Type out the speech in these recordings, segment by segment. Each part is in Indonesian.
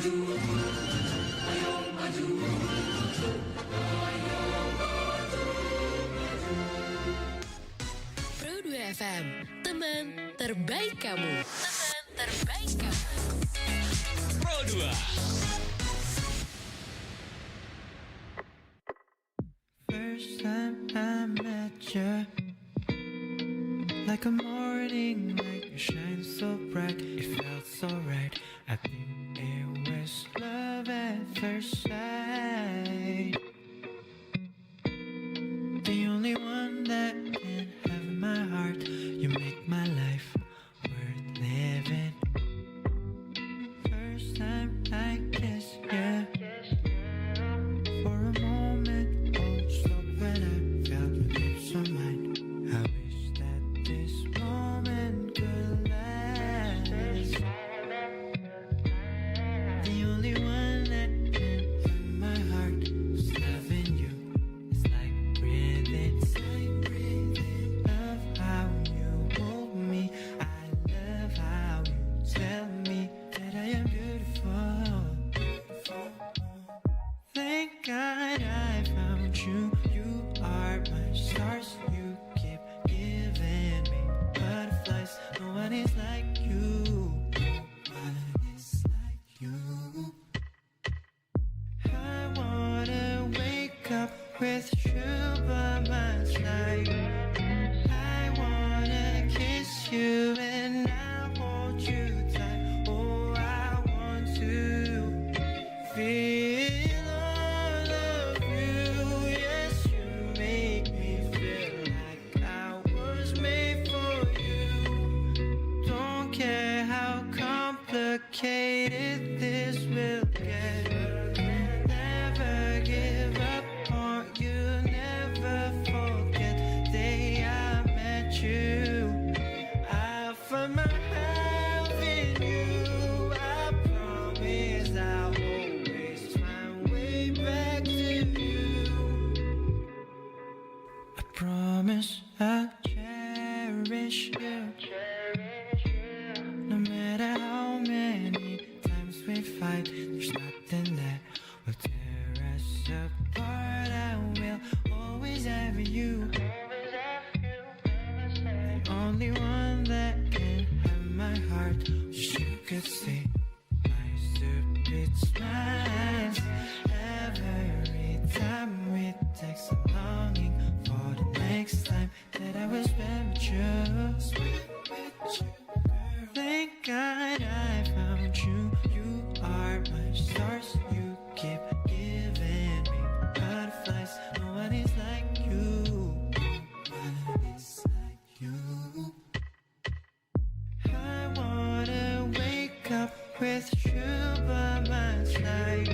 Pro 2 FM, teman terbaik kamu. Teman terbaik kamu. Pro 2. First time I met you, like a morning light, you shine so bright, it felt so right. I think it was love at first sight. The only one that can have my heart, you make my life worth living. First time I kissed you, for a moment, oh, stop when I felt your lips on mine. I wish that this moment could last. The only one that can have my heart is loving you. It's like breathing. Love how you hold me. I love how you tell me that I am beautiful. Thank God I found you. You are my stars. You keep giving me butterflies. No one is like you. No one is like you. I wanna wake up with you by my side. I wanna kiss you and I hold you tight. Oh, I want to feel all of you. Yes, you make me feel like I was made for you. Don't care how complicated this will get. Never give up on you, never forget the day I met you. I found my health in you. I promise I'll always find way back to you. I promise I'll cherish you. No matter how many times we fight, there's nothing that will tear us apart. I will always have you. The only one that can have my heart. Wish you could see my stupid smiles. Every time we text, I'm longing for the next time that I was with you. Thank God I found you. You are my stars. You keep giving me butterflies. No one is like you. No one is like you. I wanna wake up with you by my side.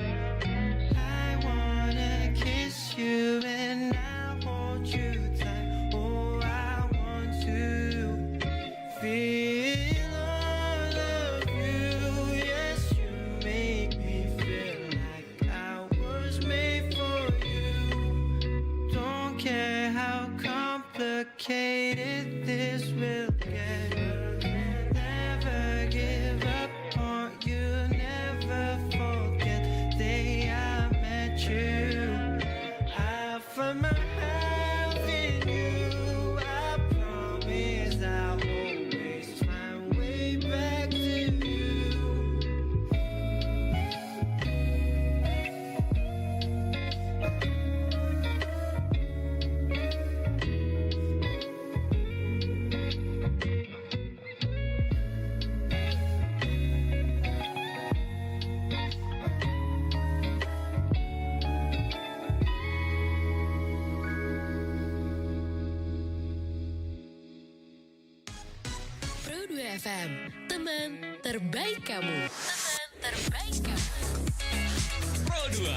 I wanna kiss you and I hold you tight. Oh, I want to feel all of you. Yes, you make me feel like I was made for you. Don't care how complicated this will get. Never give up on you, never forget the day I met you. I found my health in you. I promise I'll always find way back to you. Pro 2 FM, teman terbaik kamu. Teman terbaik kamu. Pro 2.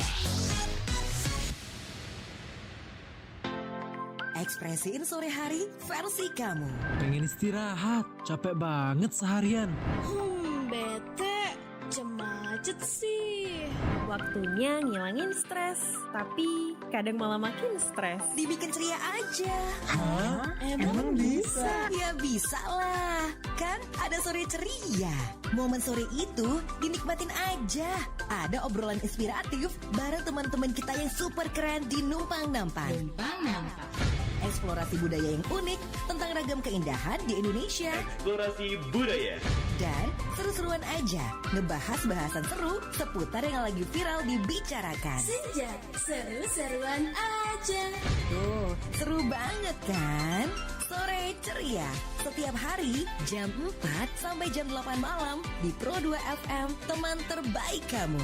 Ekspresiin sore hari versi kamu. Pengen istirahat, capek banget seharian. Bete, macet sih. Waktunya ngilangin stres, tapi kadang malah makin stres. Dibikin ceria aja. Emang bisa? Ya bisa lah. Kan ada sore ceria. Momen sore itu dinikmatin aja. Ada obrolan inspiratif bareng teman-teman kita yang super keren di Numpang Nampang. Eksplorasi budaya yang unik tentang ragam keindahan di Indonesia. Eksplorasi budaya. Dan seru-seruan aja ngebahas bahasan seru seputar yang lagi viral dibicarakan. Sejak seru-seruan aja. Tuh, seru banget kan? Sore ceria setiap hari jam 4 sampai jam 8 malam di Pro 2 FM, teman terbaik kamu.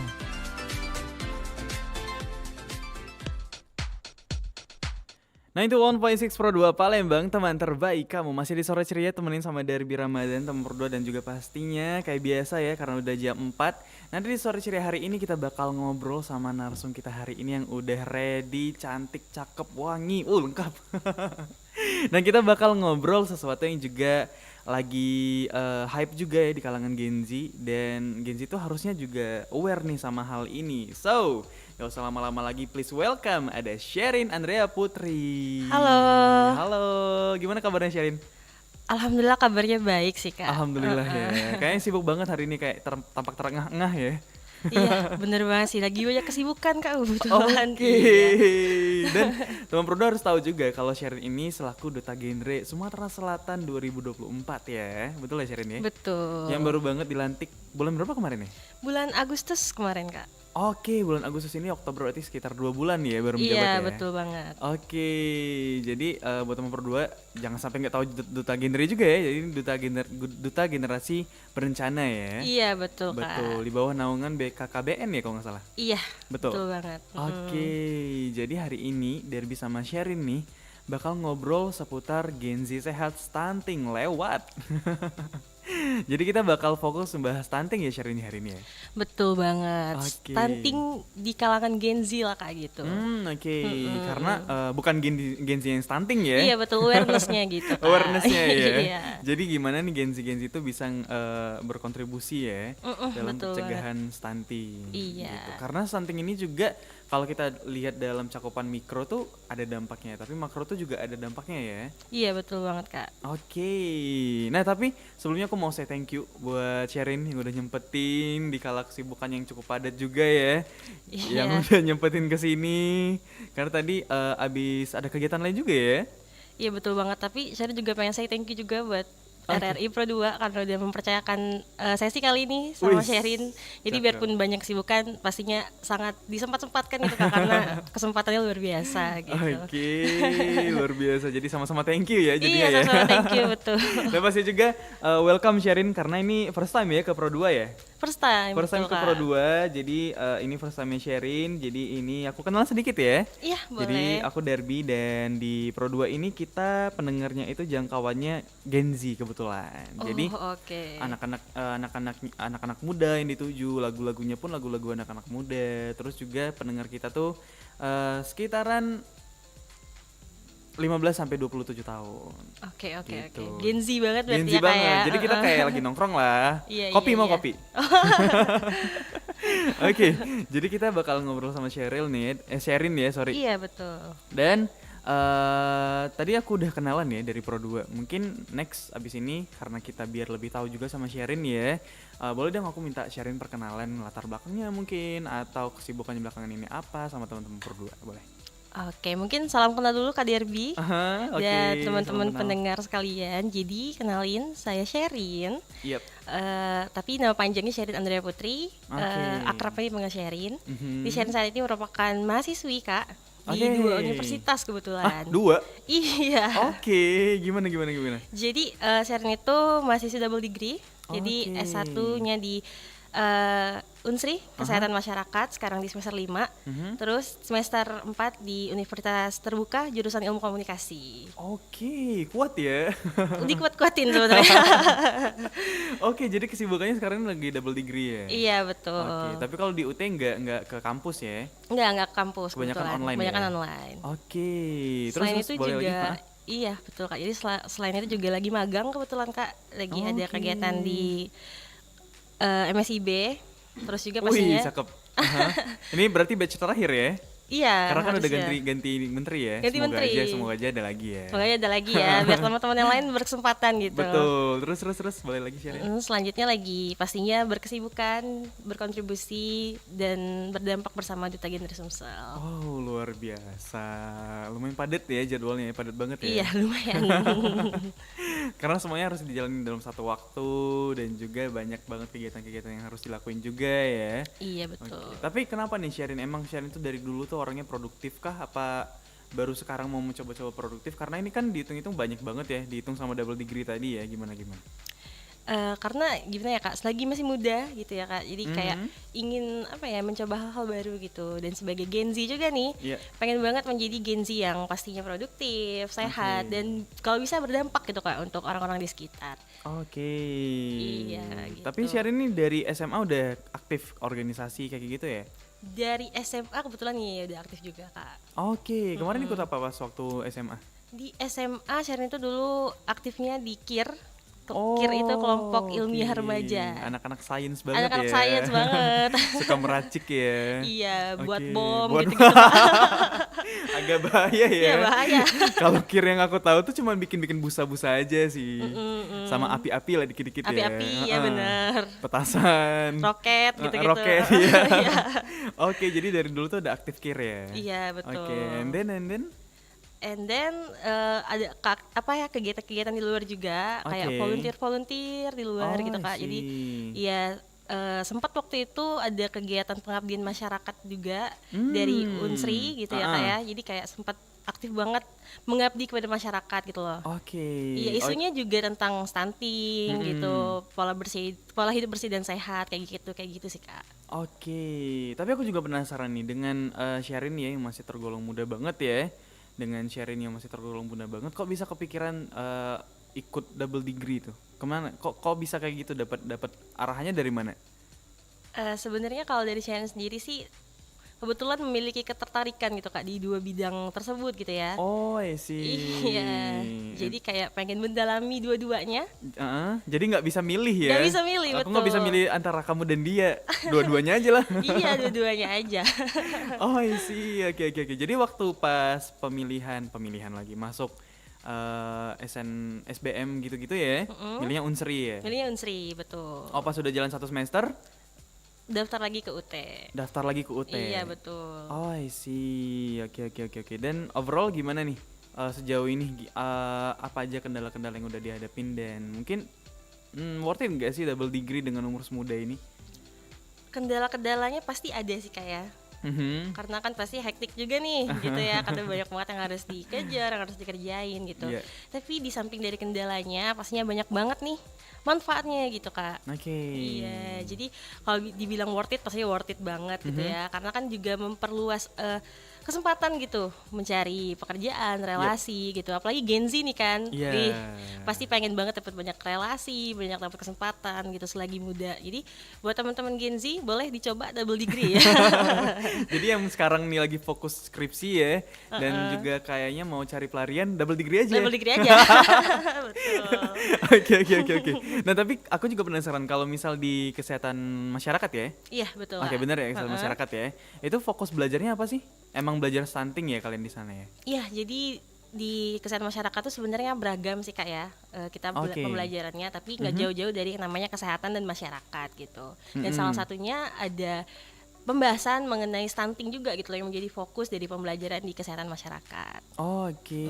Nah itu 1.6 Pro 2 Palembang, teman terbaik kamu. Masih di sore ceria temenin sama Derby Ramadan, teman Pro 2, dan juga pastinya kayak biasa ya, karena udah jam 4. Nanti di sore ceria hari ini kita bakal ngobrol sama narsum kita hari ini yang udah ready, cantik, cakep, wangi, lengkap. Dan kita bakal ngobrol sesuatu yang juga lagi hype juga ya di kalangan Gen Z. Dan Gen Z itu harusnya juga aware nih sama hal ini. So, gak usah lama-lama lagi, please welcome ada Sherin Andrea Putri. Halo. Halo, gimana kabarnya Sherin? Alhamdulillah kabarnya baik sih Kak. Alhamdulillah ya. Kayaknya sibuk banget hari ini, kayak tampak terengah-engah ya. Iya bener banget sih, lagi banyak kesibukan Kak kebetulan. Oke. Dan teman Pro 2 harus tahu juga kalau Sherin ini selaku Duta Genre Sumatera Selatan 2024 ya. Betul ya Sherin ya? Betul. Yang baru banget dilantik bulan berapa kemarin ya? Bulan Agustus kemarin Kak. Oke, bulan Agustus ini, Oktober berarti sekitar 2 bulan ya baru menjabat ya? Iya betul banget. Oke, jadi buat teman Pro 2 jangan sampai nggak tahu Duta Genre juga ya. Jadi Duta Generasi Berencana ya. Iya betul Kak. Betul, di bawah naungan BKKBN ya kalau nggak salah. Iya betul banget. Oke, jadi hari ini Derby sama Sherin nih bakal ngobrol seputar Gen Z sehat stunting lewat. Jadi kita bakal fokus membahas stunting ya Sherin hari ini ya. Betul banget. Oke. Stunting di kalangan Gen Z lah Kak gitu. Oke. Karena bukan Gen Z yang stunting ya. Iya betul, awareness-nya gitu Kak. Awareness-nya ya. Iya. Jadi gimana nih Gen Z itu bisa berkontribusi ya dalam betul pencegahan stunting. Iya. Gitu. Karena stunting ini juga kalau kita lihat dalam cakupan mikro tuh ada dampaknya, tapi makro tuh juga ada dampaknya ya. Iya betul banget Kak. Oke. Nah tapi sebelumnya aku mau say thank you buat Sherin yang udah nyempetin di kala kesibukan yang cukup padat juga ya. Iya. Yang udah nyempetin kesini. Karena tadi abis ada kegiatan lain juga ya. Iya betul banget, tapi saya juga pengen say thank you juga buat RRI Pro 2 karena udah mempercayakan sesi kali ini sama Sherin. Jadi biarpun banyak kesibukan pastinya sangat disempat-sempatkan gitu Kak, karena kesempatannya luar biasa gitu. Oke, luar biasa. Jadi sama-sama thank you ya jadinya iya, ya. Iya, sama-sama thank you betul. Dan pasti juga welcome Sherin karena ini first time ya ke Pro 2 ya. First time First time betul, ke Pro 2, jadi ini first time Sherin. Jadi ini aku kenal sedikit ya. Iya boleh. Jadi aku Derby dan di Pro 2 ini kita pendengarnya itu jangkauannya Gen Z kebetulan. Jadi oke. anak-anak muda yang dituju, lagu-lagunya pun lagu-lagu anak-anak muda. Terus juga pendengar kita tuh sekitaran 15 sampai 27 tahun. Oke. Gitu. Gen Z banget berarti Gen Z ya Kak banget. ya. Jadi kita kayak lagi nongkrong lah. Iya, kopi iya, mau iya. kopi. Oke, jadi kita bakal ngobrol sama Sherin ya, sorry. Iya betul. Dan tadi aku udah kenalan ya dari Pro 2. Mungkin next abis ini karena kita biar lebih tahu juga sama Sherin ya. Boleh dong aku minta Sherin perkenalan latar belakangnya mungkin atau kesibukannya belakangan ini apa sama teman-teman Pro 2, boleh? Oke, mungkin salam kenal dulu Kak Derby. Oke, Dan teman-teman salam kenal. pendengar sekalian. Jadi kenalin, saya Sherin. Yep. Tapi nama panjangnya Sherin Andrea Putri. Oke. Akrabnya dipanggil Sherin. Mhm. Di Sherin saat ini merupakan mahasiswi Kak di Oke. 2 universitas kebetulan. 2? Iya. Oke, gimana? Jadi Sherin itu mahasiswa double degree. Jadi Oke. S1-nya di Unsri, Kesehatan Masyarakat, sekarang di semester 5. Terus semester 4 di Universitas Terbuka, jurusan Ilmu Komunikasi. Oke, kuat ya. Dikuat-kuatin sebenarnya. Oke, jadi kesibukannya sekarang lagi double degree ya? Iya, betul. Oke, tapi kalau di UT nggak ke kampus ya? Enggak ke kampus. Kebanyakan kebetulan. online Kebanyakan ya? online. Oke, Selain terus itu boleh juga, lagi, iya betul Kak. Jadi selain itu juga lagi magang kebetulan Kak. Lagi ada Oke. kegiatan di MSIB. Terus juga Wih, pastinya cakep. Aha. Ini berarti batch terakhir ya? Iya, Karena kan udah harusnya. ganti menteri ya. Ganti semoga menteri. semoga aja ada lagi ya. Semoga ada lagi ya, biar teman-teman yang lain berkesempatan gitu. Betul. Terus boleh lagi sharing. Selanjutnya lagi pastinya berkesibukan, berkontribusi dan berdampak bersama Duta Genre Sumsel. Oh, luar biasa. Lumayan padat ya jadwalnya, padat banget ya. Iya, lumayan. Karena semuanya harus dijalani dalam satu waktu dan juga banyak banget kegiatan-kegiatan yang harus dilakuin juga ya. Iya, betul. Oke. Tapi kenapa nih Sherin? Emang Sherin tuh dari dulu tuh orangnya produktif kah? Apa baru sekarang mau mencoba-coba produktif? Karena ini kan dihitung-hitung banyak banget ya, dihitung sama double degree tadi ya, gimana? Karena gimana ya Kak, selagi masih muda gitu ya Kak, jadi kayak ingin apa ya, mencoba hal-hal baru gitu. Dan sebagai Gen Z juga nih, Iya. pengen banget menjadi Gen Z yang pastinya produktif, sehat, Oke. dan kalau bisa berdampak gitu Kak untuk orang-orang di sekitar. Oke. Iya, gitu. Tapi Sherin ini dari SMA udah aktif organisasi kayak gitu ya? Dari SMA kebetulan nih udah aktif juga Kak. Oke, kemarin ikut apa pas waktu SMA? Di SMA Sherin itu dulu aktifnya di KIR. KIR itu kelompok ilmiah oke. remaja. Anak-anak sains banget Anak-anak ya. sains banget. Suka meracik ya. Iya, buat Oke, bom buat- gitu-gitu. Agak bahaya ya. Iya, bahaya. Kalau kir yang aku tahu tuh cuma bikin-bikin busa-busa aja sih. Sama api-api lah dikit-dikit ya. Api-api, ya Heeh. bener. Petasan. Roket gitu-gitu. Roket iya. Iya. Oke, jadi dari dulu tuh udah aktif kir ya. Iya, betul. Oke, and then And then ada kegiatan-kegiatan di luar juga, kayak Oke. volunteer di luar Oh, gitu Kak. I Jadi see. ya sempat waktu itu ada kegiatan pengabdian masyarakat juga dari Unsri gitu ya Kak ya. Jadi kayak sempat aktif banget mengabdi kepada masyarakat gitu loh. Oke. Iya, isunya juga tentang stunting gitu, pola hidup bersih dan sehat kayak gitu sih Kak. Oke, tapi aku juga penasaran nih dengan Sherin ya yang masih tergolong muda banget ya. Dengan Sherin yang masih tergolong muda banget, kok bisa kepikiran ikut double degree tuh? Kemana? Kok bisa kayak gitu? Dapat arahannya dari mana? Sebenarnya kalau dari Sherin sendiri sih kebetulan memiliki ketertarikan gitu Kak di dua bidang tersebut gitu ya. Oh, I see. Iya, jadi kayak pengen mendalami dua-duanya. Jadi nggak bisa milih ya? Nggak bisa milih, Aku nggak bisa betul. milih antara kamu dan dia. Dua-duanya aja lah. Iya, dua-duanya aja. Oh, I see. Oke. Jadi waktu pas pemilihan lagi masuk SBM gitu-gitu ya, milihnya Unsri ya. Milihnya Unsri, betul. Oh, pas sudah jalan 1 semester, Daftar lagi ke UT. daftar lagi ke UT. Iya, betul. Oh, I see. Oke. Dan overall gimana nih sejauh ini? Apa aja kendala-kendala yang udah dihadapin dan mungkin worth it nggak sih double degree dengan umur semuda ini? Kendala-kendalanya pasti ada sih Kak ya. Karena kan pasti hektik juga nih gitu ya, karena banyak banget yang harus dikejar, yang harus dikerjain gitu. Iya. Tapi di samping dari kendalanya pastinya banyak banget nih manfaatnya gitu Kak. Oke. Iya, jadi kalau dibilang worth it pasti worth it banget gitu ya, karena kan juga memperluas kesempatan gitu mencari pekerjaan, relasi gitu. Apalagi Gen Z nih kan, Iya. Ih, pasti pengen banget dapat banyak relasi, banyak dapat kesempatan gitu selagi muda. Jadi buat teman-teman Gen Z boleh dicoba double degree ya. Jadi yang sekarang nih lagi fokus skripsi ya, dan juga kayaknya mau cari pelarian double degree aja. Double degree aja. Betul. Oke. Nah tapi aku juga penasaran kalau misal di kesehatan masyarakat ya. Iya, betul. Oke Kak. bener ya kesehatan masyarakat ya. Itu fokus belajarnya apa sih? Emang belajar stunting ya kalian di sana ya? Iya, jadi di kesehatan masyarakat tuh sebenarnya beragam sih Kak ya. Kita Oke. pembelajarannya, tapi nggak jauh-jauh dari yang namanya kesehatan dan masyarakat gitu. Dan salah satunya ada pembahasan mengenai stunting juga gitu loh, yang menjadi fokus dari pembelajaran di kesehatan masyarakat. Oke,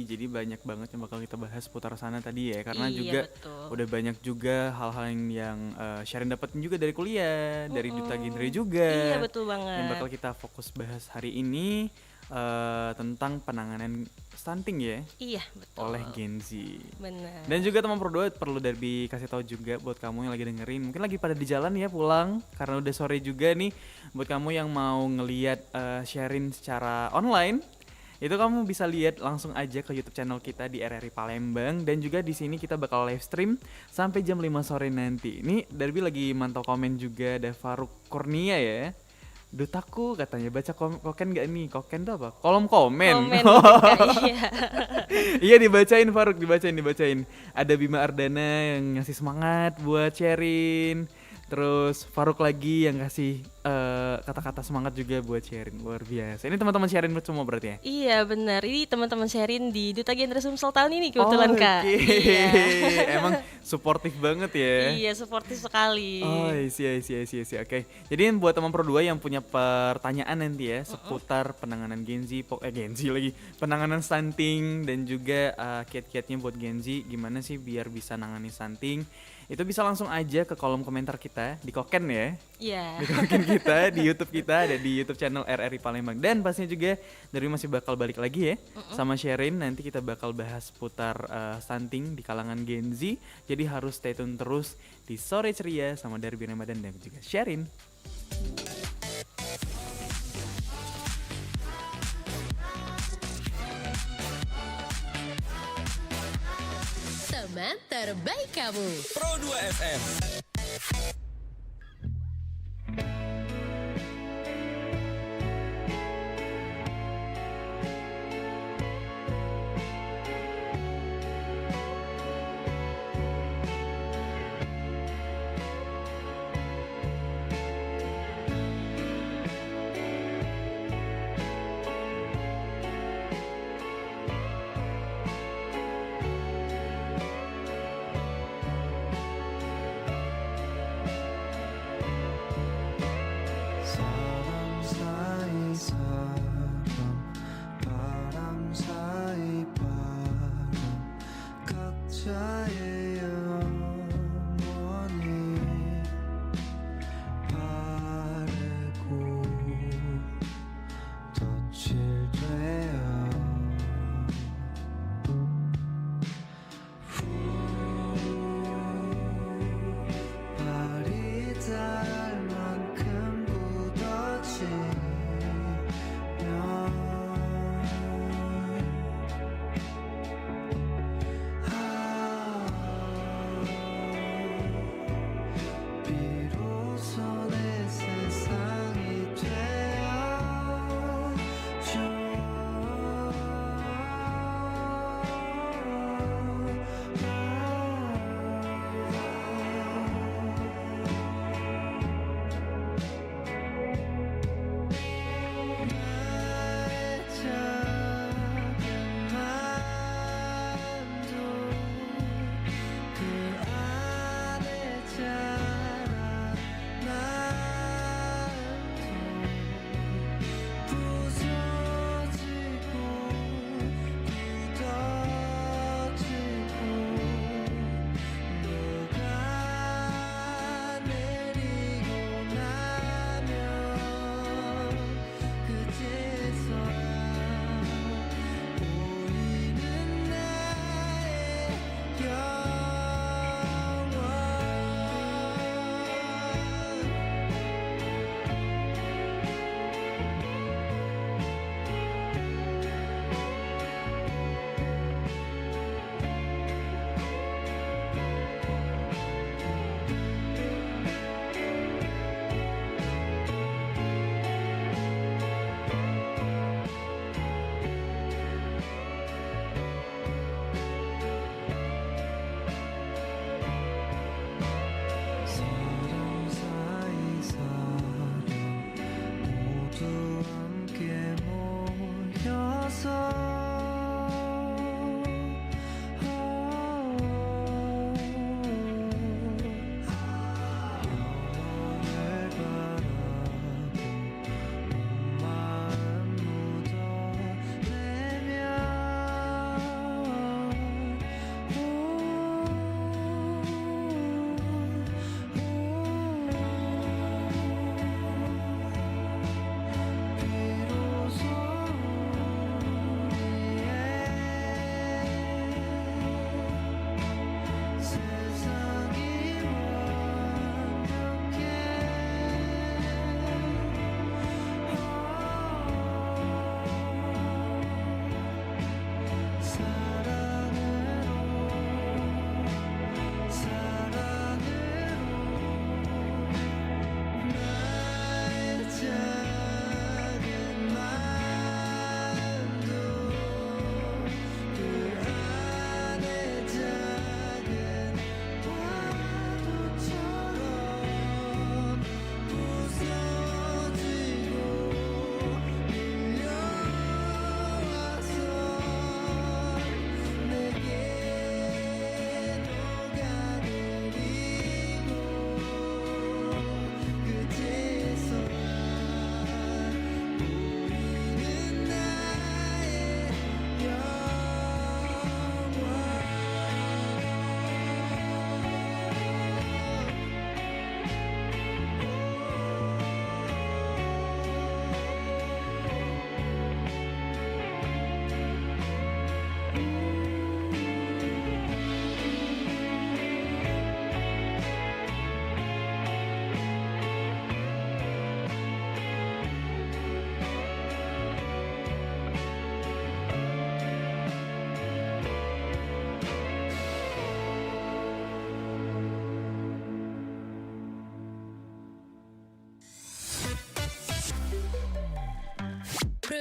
jadi banyak banget yang bakal kita bahas seputar sana tadi ya, karena Iya, juga betul. udah banyak juga hal-hal yang Sherin dapetin juga dari kuliah, dari Duta Genre juga. Iya, betul banget. Yang bakal kita fokus bahas hari ini tentang penanganan stunting ya Iya, betul. oleh Gen Z. Benar. Dan juga teman Pro 2 perlu dikasih tahu juga buat kamu yang lagi dengerin, mungkin lagi pada di jalan ya pulang karena udah sore juga nih. Buat kamu yang mau ngelihat Sherin secara online, itu kamu bisa lihat langsung aja ke YouTube channel kita di RRI Palembang, dan juga di sini kita bakal live stream sampai jam 5 sore nanti. Ini Darby lagi mantau komen juga, ada Faruk Kurnia ya. Dutaku katanya baca koken gak nih? Koken itu apa? Kolom komen. Komen gitu, Kak, iya. Iya dibacain Faruk, dibacain. Ada Bima Ardana yang ngasih semangat buat Sherin. Terus Faruk lagi yang kasih kata-kata semangat juga buat Sherin, luar biasa. Ini teman-teman Sherin semua berarti ya? Iya benar, ini teman-teman Sherin di Duta Genre Sumsel tahun ini kebetulan Kak. Oke. Iya. Emang suportif banget ya. Iya, suportif sekali. Oh, iya. Oke. Jadi buat teman Pro 2 yang punya pertanyaan nanti ya seputar penanganan Gen Z lagi, penanganan stunting dan juga kiat-kiatnya buat Gen Z, gimana sih biar bisa nangani stunting? Itu bisa langsung aja ke kolom komentar kita di Koken ya. Iya. Di Koken kita, di YouTube kita, ada di YouTube channel RRI Palembang. Dan pastinya juga dari masih bakal balik lagi ya sama Sherin. Nanti kita bakal bahas putar stunting di kalangan Gen Z. Jadi harus stay tune terus di Sore Ceria sama Darby Ramadan dan juga Sherin. Teman terbaik kamu. Pro 2 FM.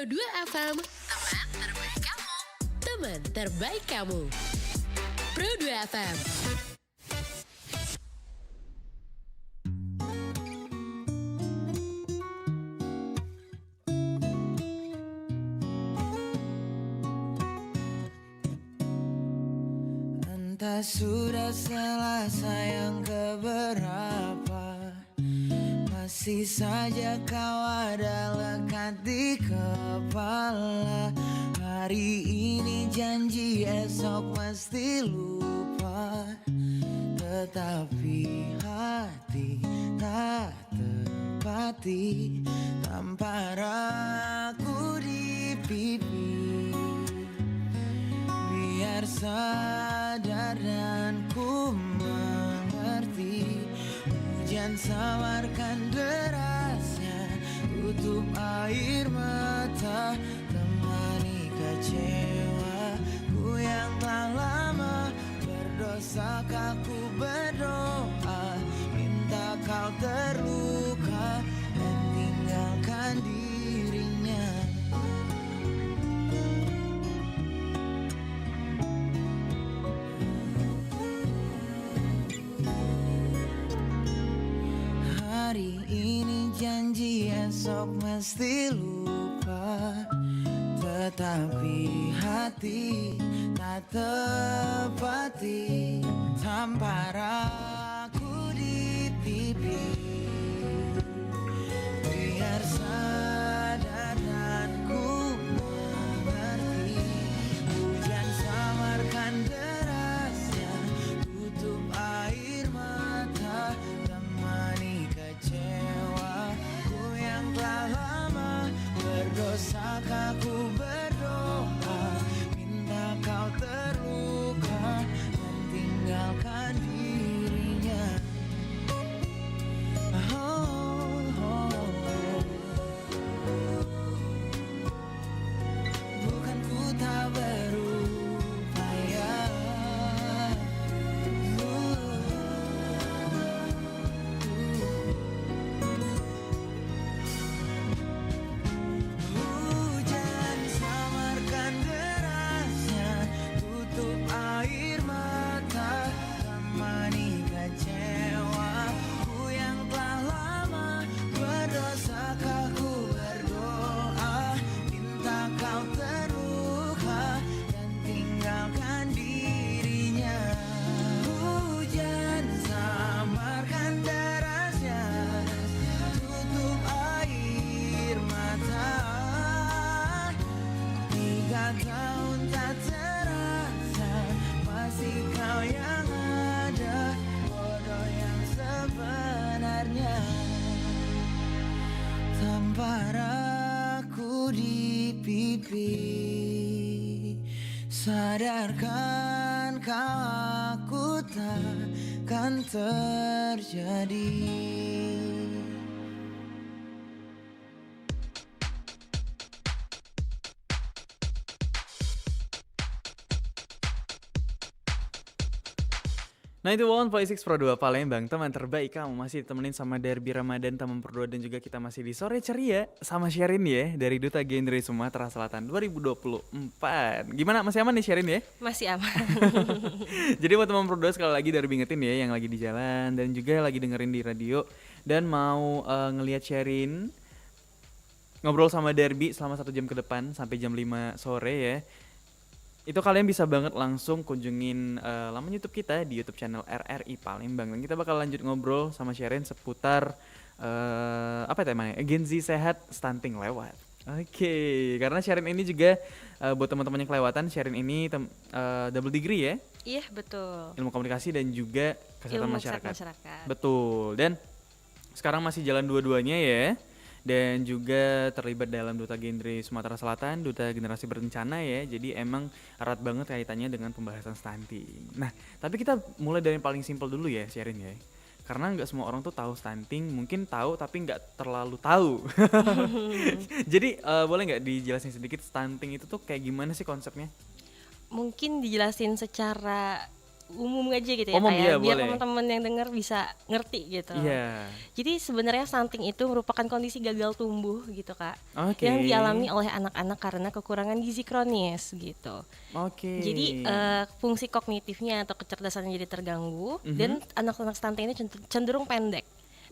Pro 2 FM, teman terbaik kamu. Teman terbaik kamu. Pro 2 FM. Entah sudah selesai yang keberapa, masih saja kau ada lekat di kepala. Hari ini janji, esok mesti lupa. Tetapi hati tak tepati tanpa ragu di pipi. Biar sadar dan ku mengerti, hujan samarkan derasnya, tutup air mata, temani kecewa ku yang telah lama berdosa. Ku berdoa, minta kau terluka dan tinggalkan dirinya. Hari ini janji, esok mesti lupa. Tetapi hati tak tepati tanpa ragu di pipi. Biar sadar dan ku mengerti, hujan samarkan derasnya, tutup air mata, temani kecewa ku yang telah lama berdosa. Ku berdoa, minta kau terluka dan tinggalkan dirinya. Bukan ku tak berupaya. Hujan samarkan derasnya, tutup air mata, temani kecewa ku yang telah lama berdosa. Ku berdoa, minta kau terluka dan tinggalkan dirinya. Hujan samarkan derasnya, tutup air mata. 3 tahun tak terasa, masih kau yang ada, bodoh yang sebenarnya. Tanpa ragu di pipi, sadarkan kau aku takkan terjadi. Nah itu 1.6 Pro 2 Palembang, teman terbaik kamu. Masih ditemenin sama Derby Ramadan, teman Pro 2, dan juga kita masih di Sore Ceria sama Sherin ya, dari Duta Genre Sumatera Selatan 2024. Gimana, masih aman nih Sherin ya? Masih aman. Jadi buat teman Pro 2 sekali lagi Derby ingetin ya, yang lagi di jalan dan juga lagi dengerin di radio dan mau ngelihat Sherin ngobrol sama Derby selama 1 jam ke depan sampai jam 5 sore ya. Itu kalian bisa banget langsung kunjungin laman YouTube kita di YouTube channel RRI Palembang. Dan kita bakal lanjut ngobrol sama Sherin seputar apa temanya? Gen Z sehat, stunting lewat. Oke, karena Sherin ini juga buat teman-teman yang kelewatan, Sherin ini double degree ya? Iya, betul. Ilmu komunikasi dan juga kesehatan Ilmu masyarakat. masyarakat. Betul. Dan sekarang masih jalan dua-duanya ya. Dan juga terlibat dalam Duta Genre Sumatera Selatan, Duta Generasi Berencana ya. Jadi emang erat banget kaitannya dengan pembahasan stunting. Nah, tapi kita mulai dari yang paling simpel dulu ya, Sherin ya. Karena nggak semua orang tuh tahu stunting, mungkin tahu tapi nggak terlalu tahu. Jadi boleh nggak dijelasin sedikit stunting itu tuh kayak gimana sih konsepnya? Mungkin dijelasin secara umum aja gitu ya, Umum, kayak iya, biar boleh. teman-teman yang dengar bisa ngerti gitu. Iya. Jadi sebenarnya stunting itu merupakan kondisi gagal tumbuh gitu Kak, Oke. yang dialami oleh anak-anak karena kekurangan gizi kronis gitu. Oke. Jadi fungsi kognitifnya atau kecerdasannya jadi terganggu dan anak-anak stunting ini cenderung pendek.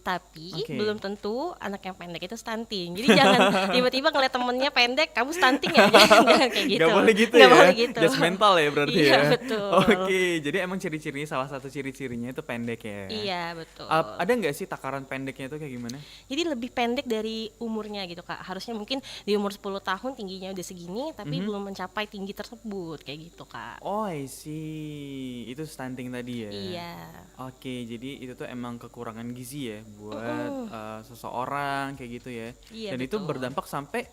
Tapi Oke. belum tentu anak yang pendek itu stunting. Jadi jangan tiba-tiba ngeliat temennya pendek, kamu stunting ya, jangan kayak gitu. Gak boleh gitu Nggak ya. boleh gitu. Judgmental ya berarti Iya, ya. betul. Oke, jadi emang ciri-cirinya salah satu ciri-cirinya itu pendek ya. Iya betul. Ada nggak sih takaran pendeknya itu kayak gimana? Jadi lebih pendek dari umurnya gitu Kak. Harusnya mungkin di umur 10 tahun tingginya udah segini, tapi belum mencapai tinggi tersebut kayak gitu Kak. Oh, I see. Itu stunting tadi ya. Iya. Oke, jadi itu tuh emang kekurangan gizi ya buat seseorang kayak gitu ya. Iya, Dan itu betul. berdampak sampai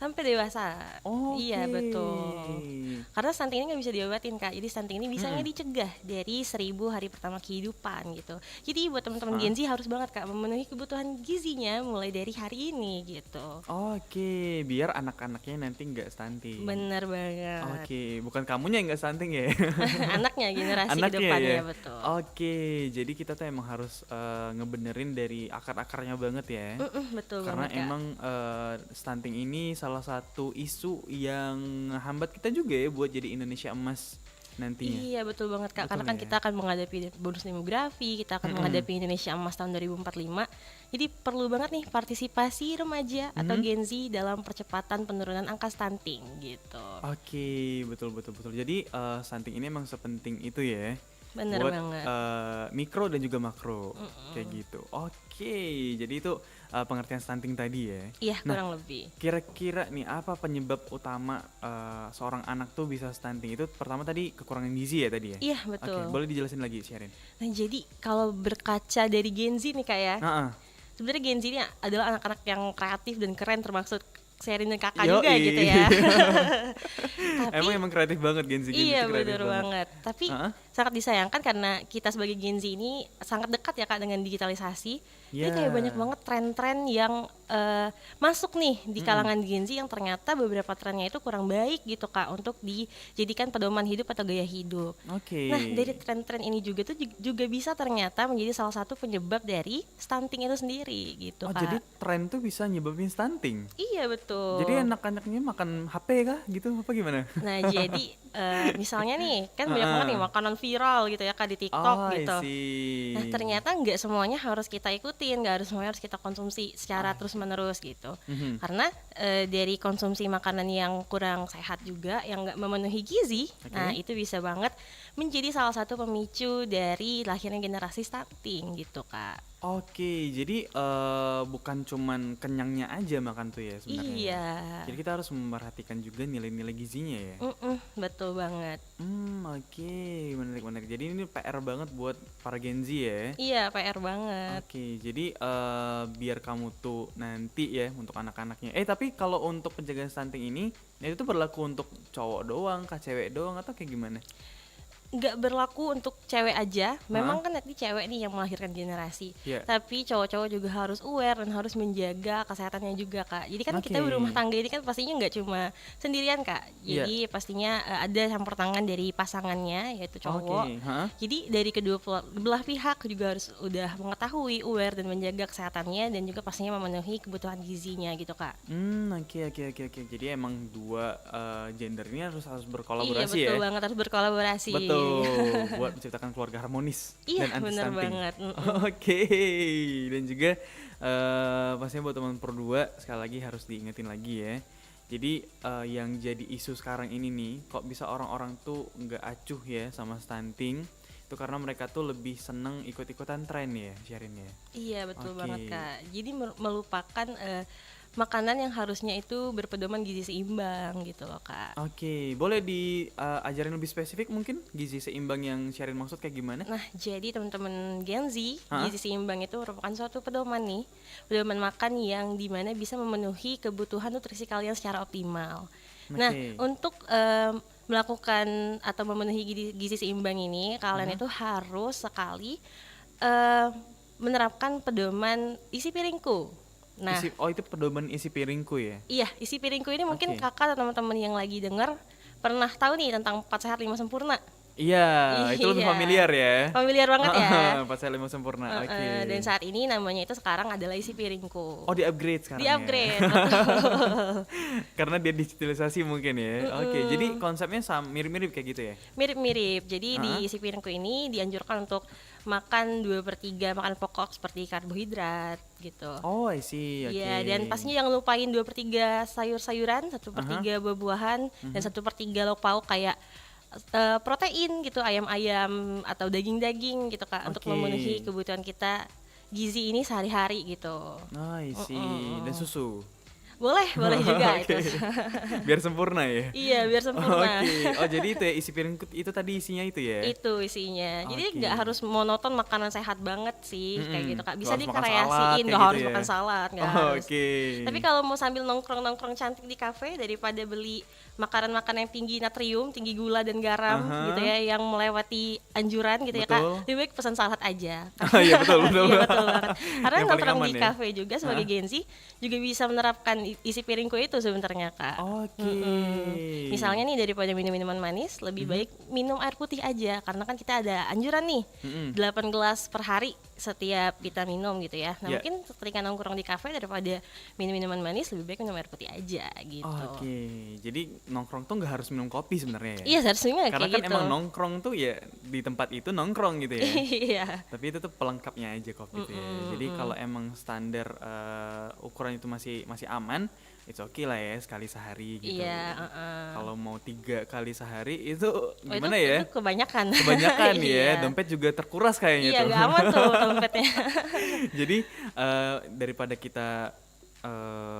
Sampai dewasa. Oke. Iya betul. Karena stunting ini nggak bisa diobatin Kak. Jadi stunting ini bisanya dicegah dari 1000 hari pertama kehidupan gitu. Jadi buat teman-teman Gen Z harus banget Kak memenuhi kebutuhan gizinya mulai dari hari ini gitu. Oke, biar anak-anaknya nanti nggak stunting. Bener banget. Oke, bukan kamunya yang nggak stunting ya. Anaknya generasi Anaknya kedepannya ya. betul. Oke, jadi kita tuh emang harus ngebenerin dari akar-akarnya banget ya. Betul Karena banget Kak. emang stunting ini salah satu isu yang hambat kita juga ya buat jadi Indonesia emas nantinya. Iya betul banget Kak, karena Betul kan ya. kita akan menghadapi bonus demografi, kita akan menghadapi Indonesia Emas tahun 2045. Jadi perlu banget nih partisipasi remaja atau Gen Z dalam percepatan penurunan angka stunting gitu. Oke, betul. Jadi stunting ini emang sepenting itu ya. Bener buat banget. mikro dan juga makro kayak gitu. Oke, jadi itu pengertian stunting tadi ya. Iya Nah, kurang lebih. kira-kira nih apa penyebab utama seorang anak tuh bisa stunting? Itu pertama tadi kekurangan gizi ya tadi ya? Iya betul. Oke, boleh dijelasin lagi Sherin? Nah jadi kalau berkaca dari Gen Z nih Kak ya, Heeh. sebenarnya Gen Z ini adalah anak-anak yang kreatif dan keren termasuk Sherin dan kakak Yoi. juga gitu ya. Tapi Emang kreatif banget Gen Z. iya kreatif bener banget. Tapi Heeh. sangat disayangkan karena kita sebagai Gen Z ini sangat dekat ya Kak dengan digitalisasi. Jadi Yeah. kayak banyak banget tren-tren yang masuk nih di kalangan Gen Z yang ternyata beberapa trennya itu kurang baik gitu Kak untuk dijadikan pedoman hidup atau gaya hidup. Oke. Nah dari tren-tren ini juga tuh juga bisa ternyata menjadi salah satu penyebab dari stunting itu sendiri gitu Oh, Kak. jadi tren tuh bisa nyebabin stunting. Iya betul. Jadi anak-anaknya makan HP kah gitu apa gimana? Nah jadi misalnya nih kan banyak banget nih makanan viral gitu ya Kak di TikTok Oh, I gitu. see. Nah ternyata nggak semuanya harus kita ikutin, nggak harus semuanya harus kita konsumsi secara terus menerus gitu. Karena dari konsumsi makanan yang kurang sehat juga, yang nggak memenuhi gizi, nah itu bisa banget menjadi salah satu pemicu dari lahirnya generasi stunting gitu Kak. Oke, jadi bukan cuman kenyangnya aja makan tuh ya sebenarnya. Iya, Jadi kita harus memperhatikan juga nilai-nilai gizinya ya. betul banget. Oke, menarik. Jadi ini PR banget buat para Gen Z ya. Iya PR banget. Oke, jadi biar kamu tuh nanti ya untuk anak-anaknya. Tapi kalau untuk pencegahan stunting ini, itu tuh berlaku untuk cowok doang, kah cewek doang atau kayak gimana? Nggak berlaku untuk cewek aja, memang kan nanti cewek nih yang melahirkan generasi, Iya. tapi cowok-cowok juga harus aware dan harus menjaga kesehatannya juga Kak. Jadi kan kita Oke. berumah tangga ini kan pastinya nggak cuma sendirian Kak, jadi pastinya ada campur tangan dari pasangannya yaitu cowok. Oke, heeh. Jadi dari kedua belah pihak juga harus udah mengetahui, aware dan menjaga kesehatannya dan juga pastinya memenuhi kebutuhan gizinya gitu Kak. Oke. Jadi emang dua gender ini harus Iya berkolaborasi betul ya. banget harus berkolaborasi. Betul, buat menciptakan keluarga harmonis Iya, dan anti bener stunting. banget. Oke, dan juga pastinya buat teman Pro 2 sekali lagi harus diingetin lagi ya. Jadi yang jadi isu sekarang ini nih, kok bisa orang-orang tuh nggak acuh ya sama stunting? Itu karena mereka tuh lebih seneng ikut-ikutan tren ya, Sherin ya. Iya betul Oke. banget Kak. Jadi melupakan makanan yang harusnya itu berpedoman gizi seimbang gitu loh Kak. Oke, boleh diajarin lebih spesifik mungkin gizi seimbang yang Sherin maksud kayak gimana? Nah jadi teman-teman Gen Z, Hah? gizi seimbang itu merupakan suatu pedoman nih, pedoman makan yang dimana bisa memenuhi kebutuhan nutrisi kalian secara optimal. Nah Oke. untuk melakukan atau memenuhi gizi seimbang ini, kalian itu harus sekali menerapkan pedoman isi piringku. Nah, Itu pedoman isi piringku ya? iya, isi piringku ini mungkin Oke. kakak atau teman-teman yang lagi denger pernah tahu nih tentang 4 sehat 5 sempurna. Iya, itu lebih Iya. familiar ya. Familiar banget ya. Pas saya lima sempurna. Oke. Dan saat ini namanya itu sekarang adalah isi piringku. Oh, di-upgrade sekarang ya. Di-upgrade, betul. Karena dia digitalisasi mungkin ya. Oke, jadi konsepnya mirip-mirip kayak gitu ya. Mirip-mirip. Jadi di isi piringku ini dianjurkan untuk makan 2/3 makan pokok seperti karbohidrat gitu. Oh, I see. Oke. Iya, dan pastinya jangan lupain 2/3 sayur-sayuran, 1/3 buah-buahan, dan 1/3 lauk pauk kayak protein gitu, ayam-ayam atau daging-daging gitu Kak, untuk Oke. memenuhi kebutuhan kita gizi ini sehari-hari gitu. Oh, I see. Dan susu. Boleh juga Oke. itu. Biar sempurna ya. Iya, biar sempurna. Oke. Oh, jadi itu ya isi piring itu tadi isinya itu ya. Itu isinya. Jadi Oke. nggak harus monoton makanan sehat banget sih kayak gitu Kak. Bisa Nggak harus makan salad dikreasiin, kayak nggak gitu harus ya. makan salad, nggak Oh, harus. oke. Tapi kalau mau sambil nongkrong-nongkrong cantik di kafe daripada beli makanan-makanan yang tinggi natrium, tinggi gula dan garam gitu ya, yang melewati anjuran gitu ya Betul. Kak. Lebih baik pesan salad aja. Oh, iya betul. Iya betul banget. Karena Yang paling nongkrong aman di ya. kafe juga sebagai Gen Z juga bisa menerapkan isi piringku itu sebenarnya Kak. Oke. Misalnya nih daripada minum minuman manis, lebih baik minum air putih aja karena kan kita ada anjuran nih 8 gelas per hari setiap kita minum gitu ya. Nah, Ya. mungkin ketika nongkrong di kafe daripada minum minuman manis lebih baik minum air putih aja gitu. Oke. Jadi nongkrong tuh nggak harus minum kopi sebenarnya ya. Iya, seharusnya Karena kayak kan gitu. emang nongkrong tuh ya di tempat itu nongkrong gitu ya. Iya. Tapi itu tuh pelengkapnya aja kopi itu ya. Jadi kalau emang standar ukuran itu masih aman, it's okay lah ya sekali sehari gitu. Iya, Kalau mau 3 kali sehari itu Oh, gimana itu, ya? Itu kebanyakan. Kebanyakan ya, Iya. dompet juga terkuras kayaknya Iya, tuh. nggak aman tuh dompetnya. Jadi daripada kita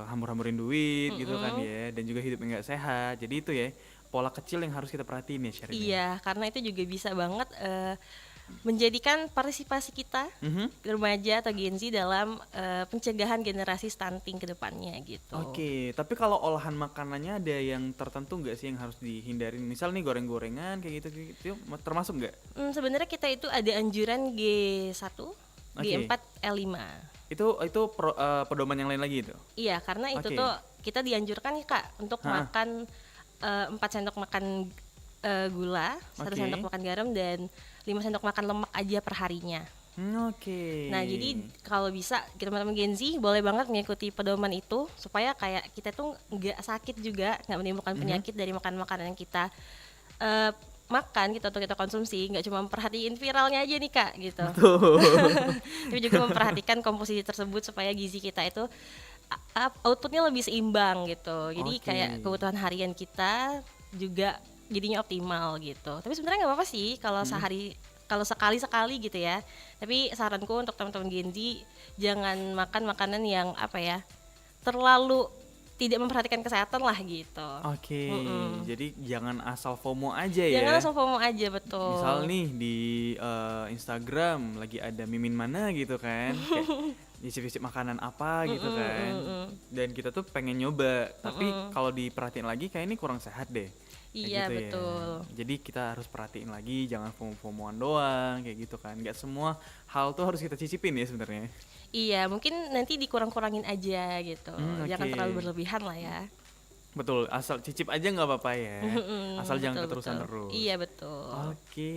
hambur-hamburin duit gitu kan ya, dan juga hidupnya nggak sehat. Jadi itu ya pola kecil yang harus kita perhatiin ya Sherin. Iya, karena itu juga bisa banget menjadikan partisipasi kita remaja atau Gen Z dalam pencegahan generasi stunting ke depannya gitu. Oke, tapi kalau olahan makanannya ada yang tertentu nggak sih yang harus dihindarin? Misal nih goreng-gorengan kayak gitu termasuk nggak? Sebenarnya kita itu ada anjuran G1, G4, L5. Itu pedoman yang lain lagi itu? Iya, karena itu Oke. tuh kita dianjurkan nih Kak untuk makan 4 sendok makan gula, 1 Oke. sendok makan garam dan 5 sendok makan lemak aja per harinya. Oke. Nah, jadi kalau bisa teman-teman Gen Z boleh banget mengikuti pedoman itu supaya kayak kita tuh nggak sakit juga, nggak menimbulkan penyakit dari makanan-makanan yang kita makan gitu atau kita konsumsi, nggak cuma memperhatiin viralnya aja nih Kak gitu. Tapi juga memperhatikan komposisi tersebut supaya gizi kita itu outputnya lebih seimbang gitu. Jadi Oke. kayak kebutuhan harian kita juga jadinya optimal gitu. Tapi sebenarnya nggak apa-apa sih kalau kalau sekali-sekali gitu ya. Tapi saranku untuk teman-teman Gen Z jangan makan makanan yang terlalu tidak memperhatikan kesehatan lah gitu. Oke, jadi jangan asal FOMO aja ya. Jangan langsung FOMO aja, betul. Misal nih di Instagram lagi ada mimin mana gitu kan, kayak isi-isi makanan apa gitu kan, dan kita tuh pengen nyoba, tapi kalau diperhatiin lagi kayak ini kurang sehat deh. Kayak Iya, gitu betul. Ya. Jadi kita harus perhatiin lagi, jangan FOMO-FOMOan doang kayak gitu kan. Gak semua hal tuh harus kita cicipin ya sebenarnya. Iya, mungkin nanti dikurang-kurangin aja gitu. Jangan Oke. terlalu berlebihan lah ya. Betul, asal cicip aja nggak apa-apa ya. Asal jangan Betul, keterusan betul. terus. Iya, betul. Oke,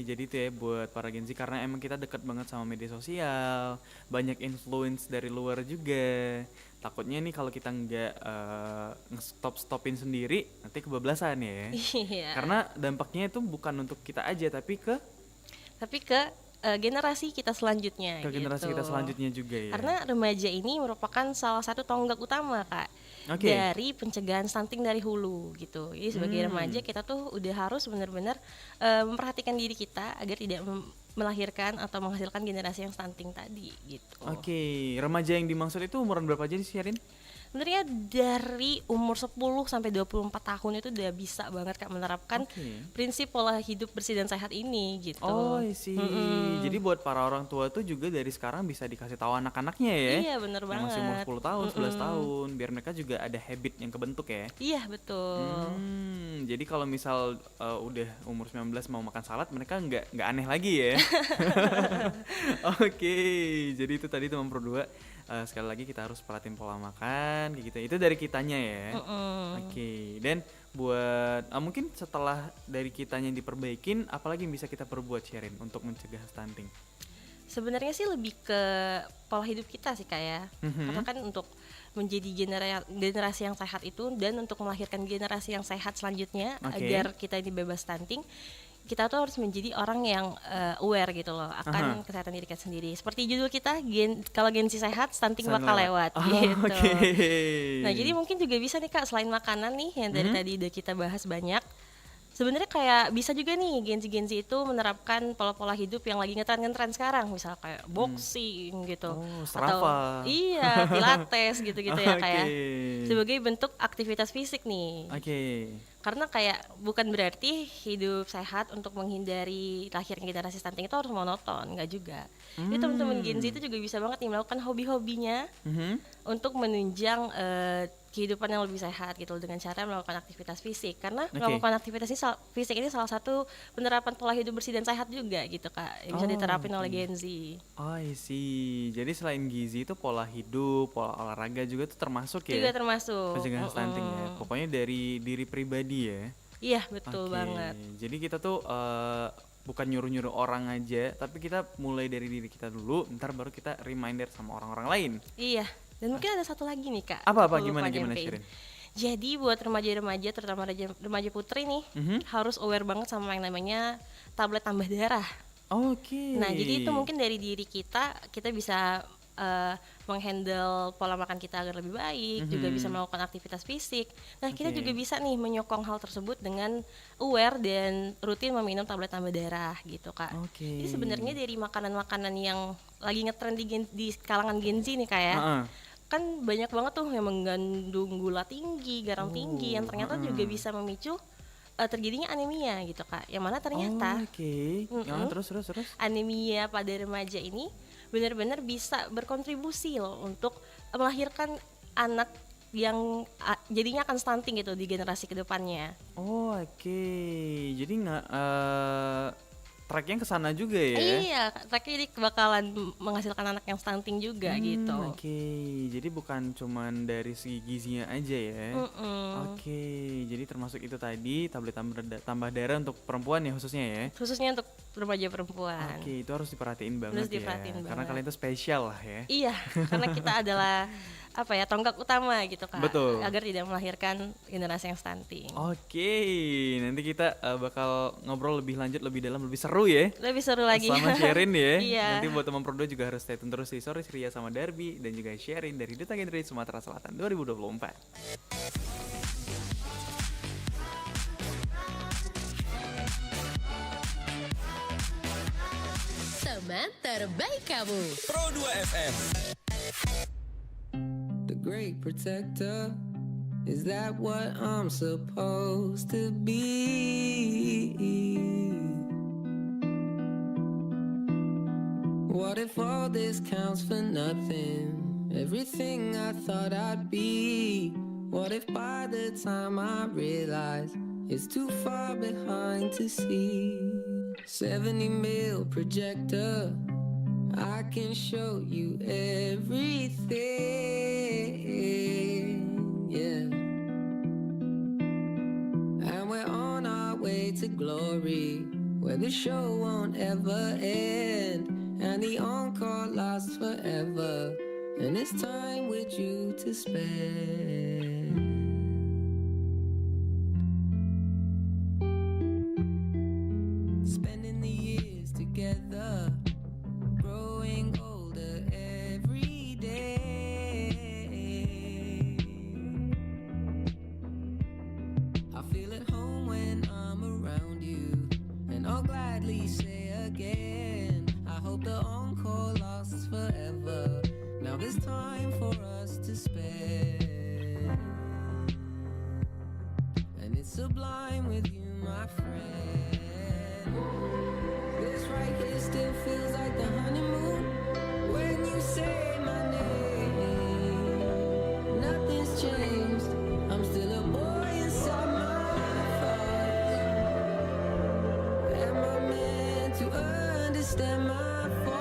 jadi itu ya buat para Gen Z karena emang kita dekat banget sama media sosial, banyak influence dari luar juga. Takutnya nih kalau kita nggak nge-stopin sendiri, nanti kebablasan ya. Iya. Karena dampaknya itu bukan untuk kita aja, tapi ke generasi kita selanjutnya generasi gitu. kita selanjutnya juga ya. Karena remaja ini merupakan salah satu tonggak utama Kak Oke. dari pencegahan stunting dari hulu gitu. Jadi sebagai remaja kita tuh udah harus benar-benar memperhatikan diri kita agar tidak melahirkan atau menghasilkan generasi yang stunting tadi gitu. Oke, remaja yang dimaksud itu umuran berapa aja sih, Sherin? Sebenarnya dari umur 10 sampai 24 tahun itu udah bisa banget Kak menerapkan prinsip pola hidup bersih dan sehat ini gitu. Oh, sih. Jadi buat para orang tua tuh juga dari sekarang bisa dikasih tahu anak-anaknya ya. Iya, bener yang masih banget. umur 10 tahun, 11 tahun, biar mereka juga ada habit yang kebentuk ya. Iya, betul. Jadi kalau misal udah umur 19 mau makan salad, mereka nggak aneh lagi ya. Oke, jadi itu tadi teman Pro 2. Sekali lagi kita harus perhatiin pola makan makan kayak gitu. Itu dari kitanya ya. Oke. Dan buat mungkin setelah dari kitanya diperbaikin, apalagi yang bisa kita perbuat, Sherin, untuk mencegah stunting? Sebenarnya sih lebih ke pola hidup kita sih Kak ya. Karena kan untuk menjadi generasi yang sehat itu dan untuk melahirkan generasi yang sehat selanjutnya agar kita ini bebas stunting, kita tuh harus menjadi orang yang aware gitu loh akan kesehatan diri kita sendiri. Seperti judul kita, kalau Gen Z sehat, stunting bakal lewat gitu. Nah, jadi mungkin juga bisa nih Kak, selain makanan nih yang dari tadi udah kita bahas banyak, sebenarnya kayak bisa juga nih Gen Z itu menerapkan pola-pola hidup yang lagi ngetren sekarang, misal kayak boxing gitu, Strava. atau pilates gitu-gitu ya kayak sebagai bentuk aktivitas fisik nih. Karena kayak bukan berarti hidup sehat untuk menghindari lahirnya generasi stunting itu harus monoton, nggak juga. Jadi teman-teman Gen Z itu juga bisa banget nih melakukan hobi-hobinya untuk menunjang kehidupan yang lebih sehat gitu dengan cara melakukan aktivitas fisik. Karena melakukan aktivitas fisik ini salah satu penerapan pola hidup bersih dan sehat juga gitu Kak, yang bisa diterapin oleh Gen Z. I see. Jadi selain gizi itu pola hidup, pola olahraga juga tuh termasuk ya? Juga termasuk. Pencegahan stunting ya. Pokoknya dari diri pribadi ya? Iya, betul banget. Jadi kita tuh bukan nyuruh-nyuruh orang aja, tapi kita mulai dari diri kita dulu, ntar baru kita reminder sama orang-orang lain. Iya. Dan mungkin ada satu lagi nih Kak. Apa gimana Shirin? Jadi buat remaja-remaja, terutama remaja putri nih, harus aware banget sama yang namanya tablet tambah darah. Nah, jadi itu mungkin dari diri kita bisa menghandle pola makan kita agar lebih baik, juga bisa melakukan aktivitas fisik. Nah, kita juga bisa nih menyokong hal tersebut dengan aware dan rutin meminum tablet tambah darah gitu Kak. Jadi sebenarnya dari makanan-makanan yang lagi ngetren di kalangan Gen Z nih Kak ya, kan banyak banget tuh yang mengandung gula tinggi, garam tinggi, yang ternyata juga bisa memicu terjadinya anemia gitu Kak. Yang mana ternyata terus anemia pada remaja ini benar-benar bisa berkontribusi loh untuk melahirkan anak yang jadinya akan stunting gitu di generasi kedepannya. Jadi nggak tracknya kesana juga ya? Iya, tracknya jadi bakalan menghasilkan anak yang stunting juga gitu. Jadi bukan cuman dari segi gizinya aja ya? Jadi termasuk itu tadi tablet tambah darah untuk perempuan ya khususnya ya? Khususnya untuk remaja perempuan. Itu harus diperhatiin banget karena kalian itu spesial lah ya? Iya, karena kita adalah tonggak utama gitu Kak. Betul. Agar tidak melahirkan generasi yang stunting. Nanti kita bakal ngobrol lebih lanjut, lebih dalam, lebih seru ya. Lebih seru lagi. Sama Sherin ya. Iya. Nanti buat teman Pro 2 juga harus stay tune terus di Sore Ceria sama Darby dan juga Sherin dari Duta Genre Sumatera Selatan 2024. Teman terbaik kamu. Pro 2 FM. The great protector, is that what I'm supposed to be? What if all this counts for nothing? Everything I thought I'd be. What if by the time I realize it's too far behind to see? 70 mil projector, I can show you everything, yeah. And we're on our way to glory, where the show won't ever end, and the encore lasts forever, and it's time with you to spend. Spending the years together, growing older every day. I feel at home when I'm around you, and I'll gladly say again, I hope the encore lasts forever. Now there's time for us to spend, and it's sublime with you, my friend. This right here still feels like the honeymoon. When you say my name, nothing's changed. I'm still a boy inside my thoughts. Am I meant to understand my faults?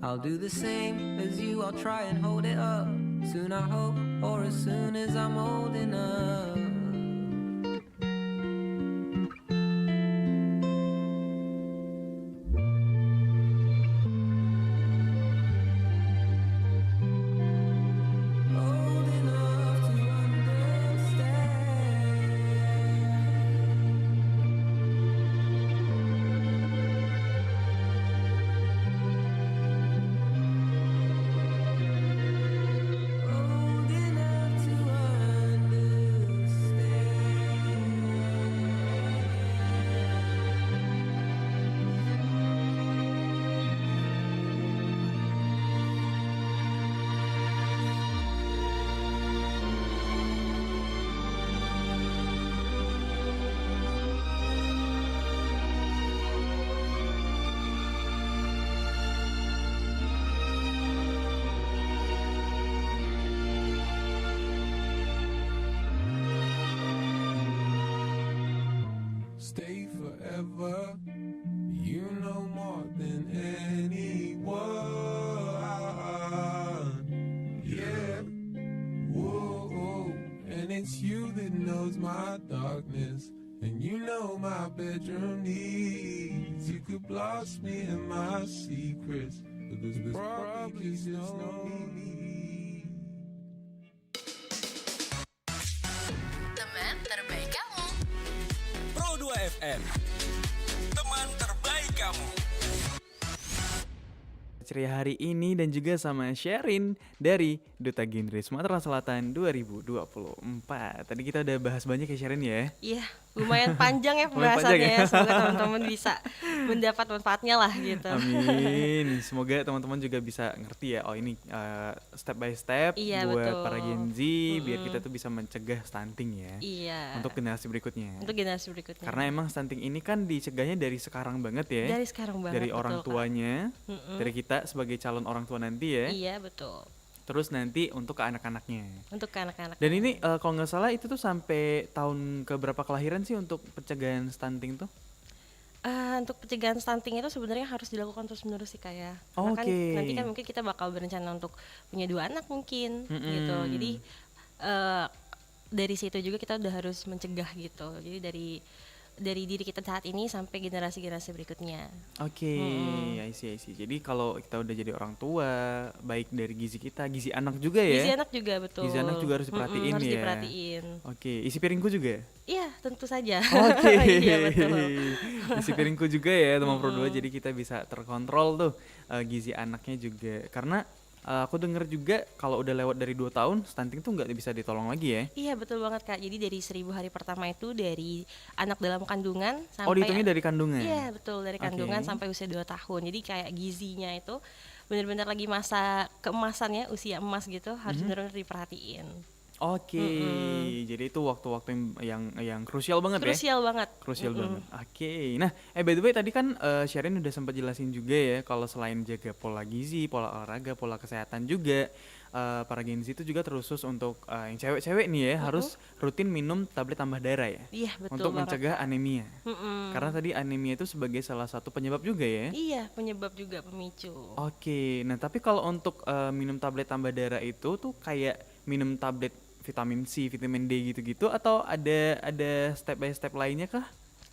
I'll do the same as you, I'll try and hold it up. Soon I hope, or as soon as I'm old enough. Old enough to understand. Old enough to Stay forever. You know more than anyone. Yeah. Whoa. And it's you that knows my darkness. And you know my bedroom needs. You could blast me in my secrets. But there's probably just no need. Teman terbaik kamu. Pro 2 FM. Teman terbaik kamu. Ceria hari ini dan juga sama Sherin dari Duta Genre Sumatera Selatan 2024. Tadi kita udah bahas banyak ya Sherin ya. Iya, lumayan panjang ya Lumayan pembahasannya. panjang ya. Semoga teman-teman bisa mendapat manfaatnya lah gitu. Amin. Semoga teman-teman juga bisa ngerti ya. Oh ini step by step Iya, buat betul. para Gen Z biar kita tuh bisa mencegah stunting ya. Iya. Untuk generasi berikutnya. Untuk generasi berikutnya. Karena emang stunting ini kan dicegahnya dari sekarang banget ya. dari sekarang banget. Dari orang betul, Kak. tuanya, dari kita sebagai calon orang tua nanti ya. Iya, betul. Terus nanti untuk ke anak-anaknya. Untuk ke anak-anak. Dan ini kalau nggak salah itu tuh sampai tahun ke berapa kelahiran sih untuk pencegahan stunting tuh? Untuk pencegahan stunting itu sebenarnya harus dilakukan terus-menerus sih kayak. Karena kan Oke. nanti kan mungkin kita bakal berencana untuk punya 2 anak mungkin gitu. Jadi dari situ juga kita udah harus mencegah gitu. Jadi dari diri kita saat ini sampai generasi-generasi berikutnya. Oke, I see. Jadi kalau kita udah jadi orang tua, baik dari gizi kita, gizi anak juga ya? Gizi anak juga betul. Gizi anak juga harus diperhatiin harus ya? diperhatiin. Oke, isi piringku juga? Iya, tentu saja. Oke, Iya, betul. isi piringku juga ya teman Pro 2, jadi kita bisa terkontrol tuh gizi anaknya juga. Karena aku denger juga kalau udah lewat dari 2 tahun, stunting tuh nggak bisa ditolong lagi ya? Iya, betul banget Kak. Jadi dari 1000 hari pertama itu dari anak dalam kandungan sampai Oh, dihitungnya dari kandungan? Iya, betul, dari kandungan Oke. sampai usia 2 tahun. Jadi kayak gizinya itu benar-benar lagi masa keemasannya, usia emas gitu, harus benar-benar diperhatiin. Oke, jadi itu waktu-waktu yang krusial banget ya? Krusial banget. Krusial banget. Oke. Nah, by the way tadi kan Sherin udah sempat jelasin juga ya kalau selain jaga pola gizi, pola olahraga, pola kesehatan juga para Gen Z itu juga terusus untuk yang cewek-cewek nih ya harus rutin minum tablet tambah darah ya. Iya, betul Untuk banget. mencegah anemia. Mm-mm. Karena tadi anemia itu sebagai salah satu penyebab juga ya. Iya, penyebab juga pemicu. Oke. Nah, tapi kalau untuk minum tablet tambah darah itu tuh kayak minum tablet vitamin C, vitamin D gitu-gitu atau ada step by step lainnya kah?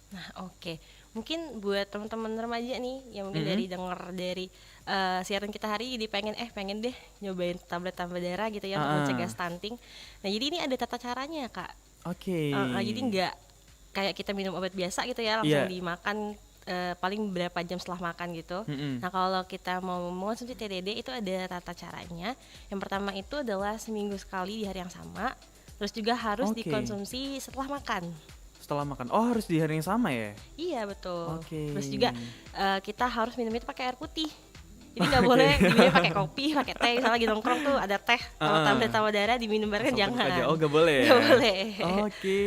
Nah, oke. Mungkin buat teman-teman remaja nih yang mungkin dari siaran kita hari ini pengen deh nyobain tablet tambah darah gitu ya untuk mencegah stunting. Nah, jadi ini ada tata caranya, Kak. Oke. Jadi nggak kayak kita minum obat biasa gitu ya langsung Iya. dimakan paling berapa jam setelah makan gitu. Nah, kalau kita mau mengonsumsi TDD itu ada tata caranya. Yang pertama itu adalah seminggu sekali di hari yang sama. Terus juga harus Oke. dikonsumsi setelah makan. Setelah makan. Oh, harus di hari yang sama ya? Iya, betul. Oke. Terus juga kita harus minum itu pakai air putih. Jadi nggak boleh diminum pakai kopi, pakai teh. Misalnya lagi nongkrong tuh ada teh sama tablet tambah darah diminum bareng Langsung jangan. aja. Oh, nggak boleh ya? Nggak boleh. Oke.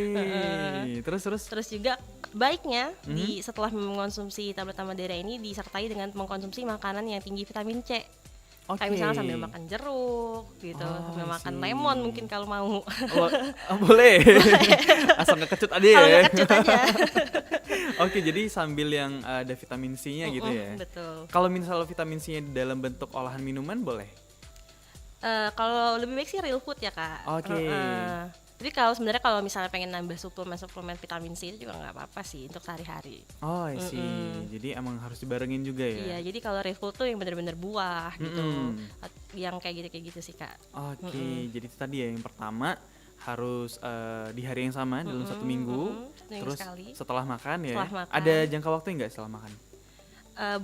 Terus. Terus juga baiknya setelah mengonsumsi tablet tambah darah ini disertai dengan mengkonsumsi makanan yang tinggi vitamin C. Kayak misalnya sambil makan jeruk gitu, sambil makan lemon mungkin kalau mau. Boleh. Asal nggak kecut aja ya. Kalau nggak kecut aja. Oke, jadi sambil yang ada vitamin C-nya gitu ya. Betul. Kalau misalnya vitamin C-nya dalam bentuk olahan minuman boleh? Kalau lebih baik sih real food ya Kak. Oke. Tapi kalau sebenarnya kalau misalnya pengen nambah suplemen vitamin C itu juga nggak apa-apa sih untuk sehari-hari. Oh, I see. Jadi emang harus dibarengin juga ya? Iya, jadi kalau real food tuh yang benar-benar buah gitu, yang kayak gitu sih Kak. Oke, jadi itu tadi ya yang pertama harus di hari yang sama dalam 1 minggu. Terus sekali. setelah makan ya. Setelah makan. Ada jangka waktu nggak setelah makan?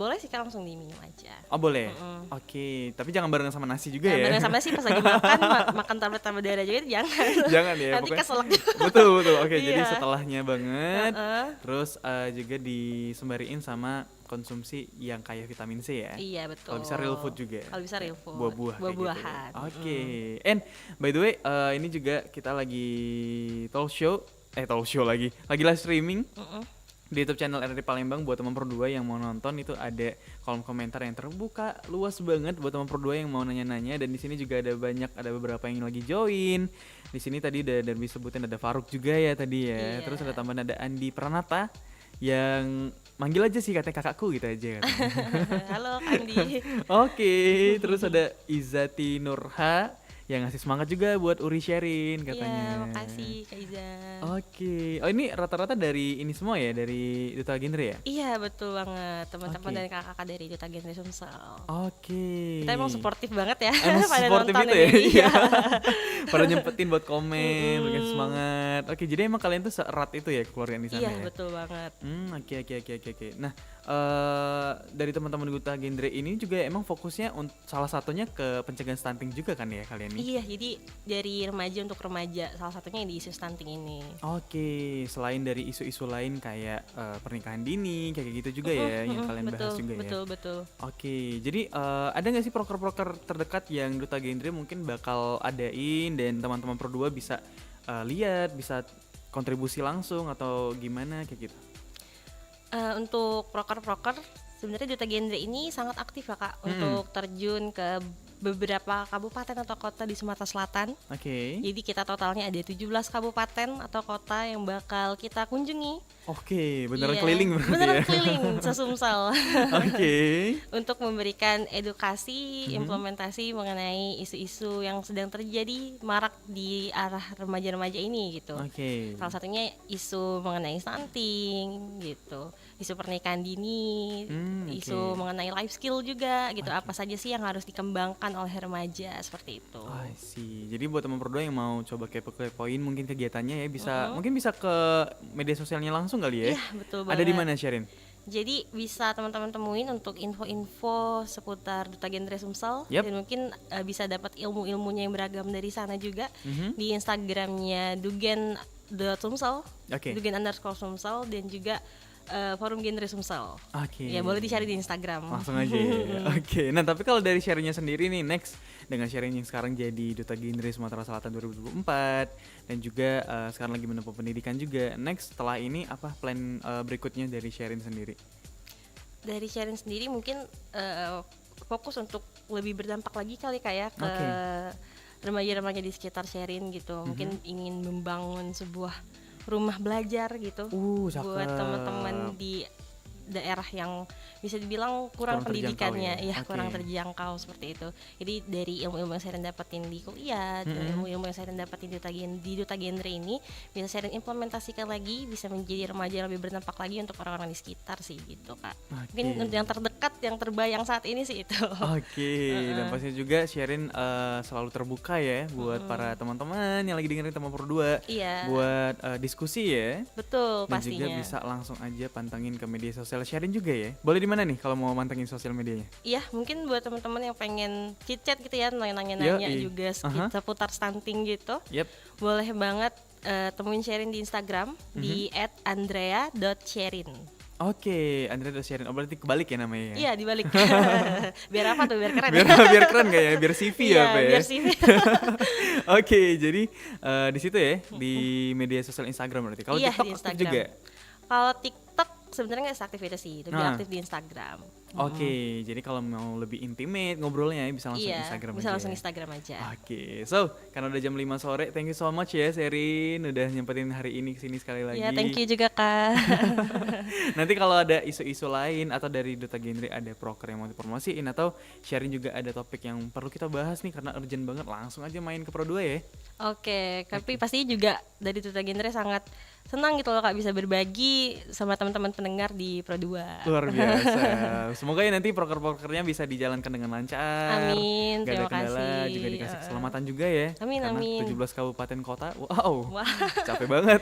Boleh sih Kak, langsung diminum aja. Oh boleh. Oke, tapi jangan barengan sama nasi juga ya. Bareng sama sih pas lagi makan makan tablet darah juga itu jangan. Jangan ya. Nanti keselak juga. Betul. Oke, jadi Iya. setelahnya banget. Terus juga disembariin sama konsumsi yang kayak vitamin C ya. Iya betul. Kalau bisa real food juga. Kalau bisa real food. Gitu Buah-buahan. ya. Oke. And by the way, ini juga kita lagi talk show lagi live streaming. Di YouTube channel RRI Palembang buat teman Pro 2 yang mau nonton itu ada kolom komentar yang terbuka luas banget buat teman Pro 2 yang mau nanya-nanya, dan di sini juga ada beberapa yang lagi join. Di sini tadi udah disebutin ada Faruk juga ya tadi ya. Iya. Terus ada tambahan ada Andi Pranata yang manggil aja sih katanya kakakku gitu aja katanya. Halo Andi. Oke, terus ada Izati Nurha yang ngasih semangat juga buat Uri Sherin katanya. Iya, makasih Kak Iza. Oke. Oh, ini rata-rata dari ini semua ya, dari Duta Genre ya? Iya betul banget, teman-teman Oke. dan kakak-kakak dari Duta Genre Sumsel. Oke. Kita emang suportif banget ya. Emang pada supportive nonton itu ya? ini. Iya. Pada nyempetin buat komen, buat ngasih semangat. Oke, jadi emang kalian tuh seerat itu ya keluarga di sana Iya ya? betul banget. Oke. Nah, dari teman-teman Duta Genre ini juga emang fokusnya salah satunya ke pencegahan stunting juga kan ya kalian nih? Iya, jadi dari remaja untuk remaja, salah satunya yang di isu stunting ini. Oke, selain dari isu-isu lain kayak pernikahan dini, kayak gitu juga ya yang kalian bahas juga ya? Betul. Oke, jadi ada nggak sih proker-proker terdekat yang Duta Genre mungkin bakal adain dan teman-teman Pro 2 bisa lihat, bisa kontribusi langsung atau gimana kayak gitu? Untuk proker-proker, sebenarnya Duta Genre ini sangat aktif ya Kak, untuk terjun ke beberapa kabupaten atau kota di Sumatera Selatan. Oke. Jadi kita totalnya ada 17 kabupaten atau kota yang bakal kita kunjungi. Oke, beneran Iya, keliling berarti beneran ya? keliling se-Sumsel. Oke. Untuk memberikan edukasi, implementasi mengenai isu-isu yang sedang terjadi marak di arah remaja-remaja ini gitu. Oke. Salah satunya isu mengenai stunting gitu, isu pernikahan dini, isu mengenai life skill juga gitu. Apa saja sih yang harus dikembangkan oleh remaja seperti itu. I see. Jadi buat teman Pro 2 yang mau coba kepo-kepoin mungkin kegiatannya ya bisa mungkin bisa ke media sosialnya langsung kali ya? Iya, betul banget. Ada di mana, Sherin? Jadi bisa teman-teman temuin untuk info-info seputar Duta Genre Sumsel. Yap. Dan mungkin bisa dapat ilmu-ilmunya yang beragam dari sana juga di Instagramnya dugen.sumsel, Oke. dugen_sumsel, dan juga forum Genre Sumsel. Oke. Ya boleh dicari di Instagram. Langsung aja ya. Oke. Nah, tapi kalau dari sharingnya sendiri nih, next dengan sharing yang sekarang jadi Duta Genre Sumatera Selatan 2024 dan juga sekarang lagi menempuh pendidikan juga. Next setelah ini apa plan berikutnya dari sharing sendiri? Dari sharing sendiri mungkin fokus untuk lebih berdampak lagi kali kayak ke Oke. remaja-remaja di sekitar sharing gitu. Mungkin ingin membangun sebuah rumah belajar gitu Cakep. buat teman-teman di daerah yang bisa dibilang kurang terjangkau pendidikannya, ya? Oke. kurang terjangkau seperti itu. Jadi dari ilmu-ilmu yang saya dapetin di kuliah, ilmu-ilmu yang saya dapetin di Duta Genre ini bisa saya implementasikan lagi, bisa menjadi remaja yang lebih berdampak lagi untuk orang-orang di sekitar sih gitu Kak. Mungkin yang terdekat, yang terbayang saat ini sih itu. Oke, dan pastinya juga Sherin selalu terbuka ya buat para teman-teman yang lagi dengerin teman Pro 2. Iya. Buat diskusi ya. Betul, Dan pastinya. juga bisa langsung aja pantengin ke media sosial Sherin juga ya. Boleh di mana nih kalau mau mantengin sosial medianya? Iya, mungkin buat teman-teman yang pengen chit-chat gitu ya, nanya-nanya Yoi. juga seputar stunting gitu. Yep. Boleh banget temuin Sherin di Instagram di @andrea.sherin. Oke, Andrea udah Sherin. Oh, berarti kebalik ya namanya ya? Iya, dibalik. Biar apa tuh? Biar keren. biar keren gak ya? Biar CV Iya, ya apa ya? biar CV. Oke, jadi di situ ya di media sosial Instagram berarti. Kalau Iya, TikTok di aktif Instagram. juga. Kalau TikTok sebenarnya nggak seaktif itu sih, lebih Nah. aktif di Instagram. Oke, jadi kalau mau lebih intimate ngobrolnya ya bisa langsung Iya, Instagram bisa aja. langsung Instagram aja. Oke, so karena udah jam 5 sore, thank you so much ya Sherin udah nyempetin hari ini kesini sekali lagi. Iya, thank you juga Kak. Nanti kalau ada isu-isu lain atau dari Duta Genre ada proker yang mau dipromosiin atau Sherin juga ada topik yang perlu kita bahas nih karena urgent banget, langsung aja main ke Pro 2 ya. Oke, tapi pastinya juga dari Duta Genre sangat senang gitu loh Kak bisa berbagi sama teman-teman pendengar di Pro 2. Luar biasa. Semoga ya nanti proker-prokernya bisa dijalankan dengan lancar. Amin, Gak ada terima kendala, kasih. juga dikasih keselamatan juga ya. Amin, Karena amin. 17 kabupaten kota, wow, Wah. capek banget.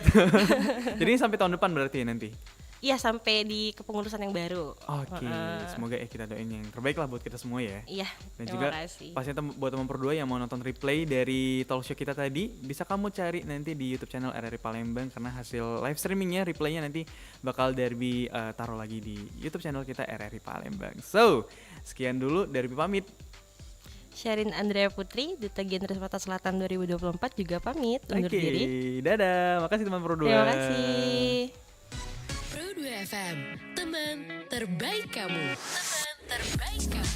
Jadi ini sampai tahun depan berarti ya nanti? Iya, sampai di kepengurusan yang baru. Oke, semoga kita doain yang terbaik lah buat kita semua ya. Iya, Dan terima juga kasih. pastinya buat teman Pro 2 yang mau nonton replay dari talk show kita tadi, bisa kamu cari nanti di YouTube channel RRI Palembang karena hasil live streamingnya, replaynya nanti bakal Derby taruh lagi di YouTube channel kita RRI Palembang. So, sekian dulu Derby pamit. Sherin Andrea Putri, Duta Genre Sumatera Selatan 2024 juga pamit undur Oke, diri. dadah. Makasih teman Pro 2. Terima kasih. Pro 2 FM, teman terbaik kamu. Teman terbaik kamu.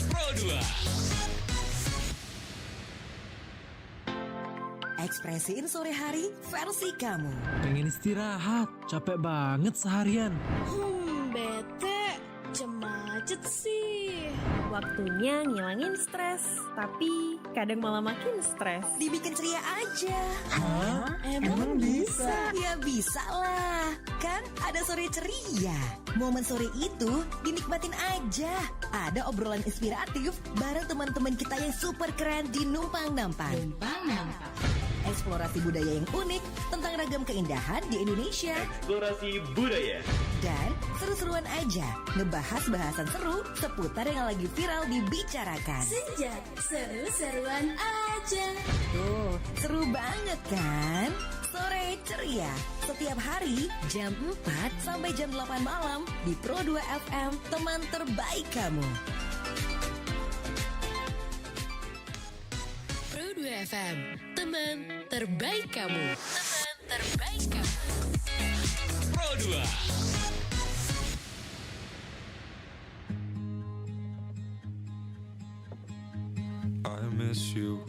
Pro 2. Ekspresiin sore hari versi kamu. Pengen istirahat, capek banget seharian. Bete, macet sih. Waktunya ngilangin stres, tapi kadang malah makin stres. Dibikin ceria aja. Emang bisa? Ya bisa lah. Kan ada sore ceria. Momen sore itu dinikmatin aja. Ada obrolan inspiratif bareng teman-teman kita yang super keren di Numpang Nampang. Eksplorasi budaya yang unik tentang ragam keindahan di Indonesia. Eksplorasi budaya. Dan seru-seruan aja ngebahas bahasan seru seputar yang lagi viral dibicarakan. Senja, seru-seruan aja. Tuh, seru banget kan? Sore ceria setiap hari jam 4 sampai jam 8 malam di Pro 2 FM, teman terbaik kamu. Pro 2 FM, teman terbaik kamu. Teman terbaik kamu. Pro 2. I miss you.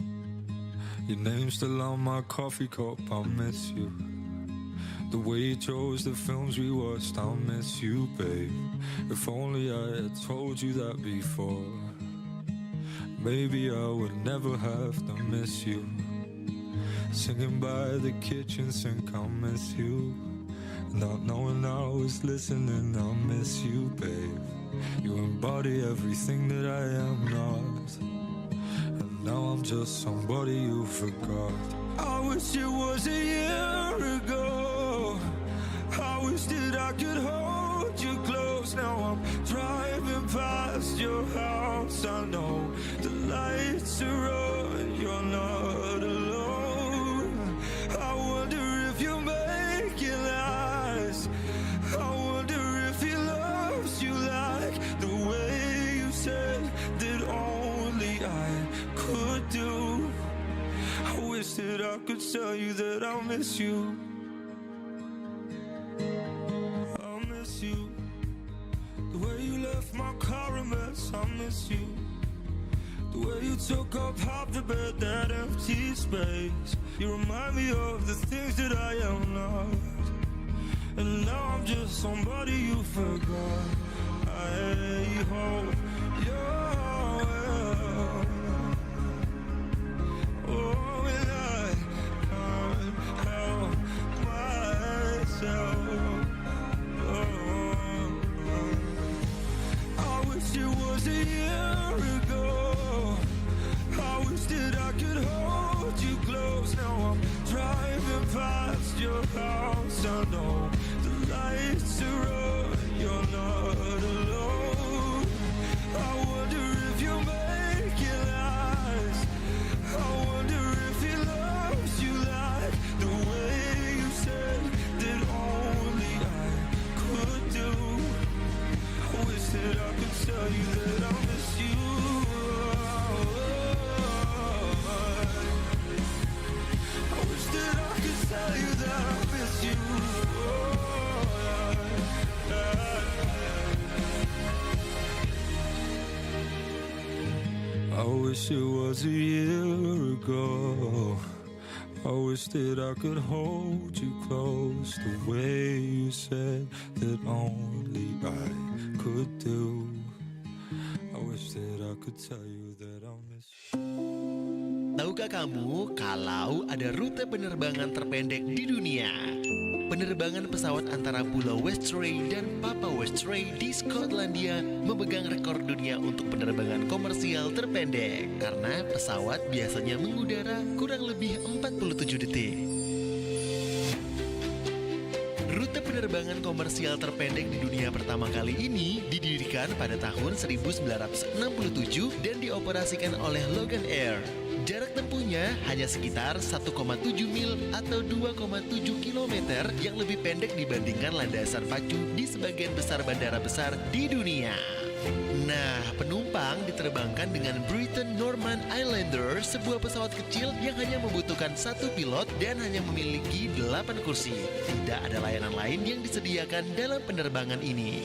Your name's still on my coffee cup. I miss you. The way you chose the films we watched. I miss you, babe. If only I had told you that before. Maybe I would never have to miss you. Singing by the kitchen sink, I miss you. Not knowing I was listening, I miss you, babe. You embody everything that I am not. And now I'm just somebody you forgot. I wish it was a year ago. I wish that I could hold you close. Now I'm driving past your house. I know the lights are on, you're not alone. I wonder if you make it last. I wonder if he loves you like the way you said that only I could do. I wish that I could tell you that I miss you. I miss you. The way you left my car a mess, I miss you. The way you took up half the bed, that empty space. You remind me of the things that I am not. And now I'm just somebody you forgot. I hope you're well. Oh, and I can't help myself. Oh, I wish it was a year ago. I wish that I could hold you close. Now I'm driving past your house. I know the lights are on, you're not alone. I wonder if you make it last. I wonder if he loves you like the way you said that only I could do. I wish that I could tell you that I miss you. I wish that I could tell you that I miss you. I wish it was a year ago. I wish that I could hold you close the way you said that only I could do. I wish that I could tell you that I'll miss you. Tahukah kamu kalau ada rute penerbangan terpendek di dunia? Penerbangan pesawat antara Pulau Westray dan Papa Westray di Skotlandia memegang rekor dunia untuk penerbangan komersial terpendek karena pesawat biasanya mengudara kurang lebih 47 detik. Rute penerbangan komersial terpendek di dunia pertama kali ini didirikan pada tahun 1967 dan dioperasikan oleh Logan Air. Jarak tempuhnya hanya sekitar 1,7 mil atau 2,7 kilometer yang lebih pendek dibandingkan landasan pacu di sebagian besar bandara besar di dunia. Nah, penumpang diterbangkan dengan Britten Norman Islander, sebuah pesawat kecil yang hanya membutuhkan satu pilot dan hanya memiliki 8 kursi. Tidak ada layanan lain yang disediakan dalam penerbangan ini.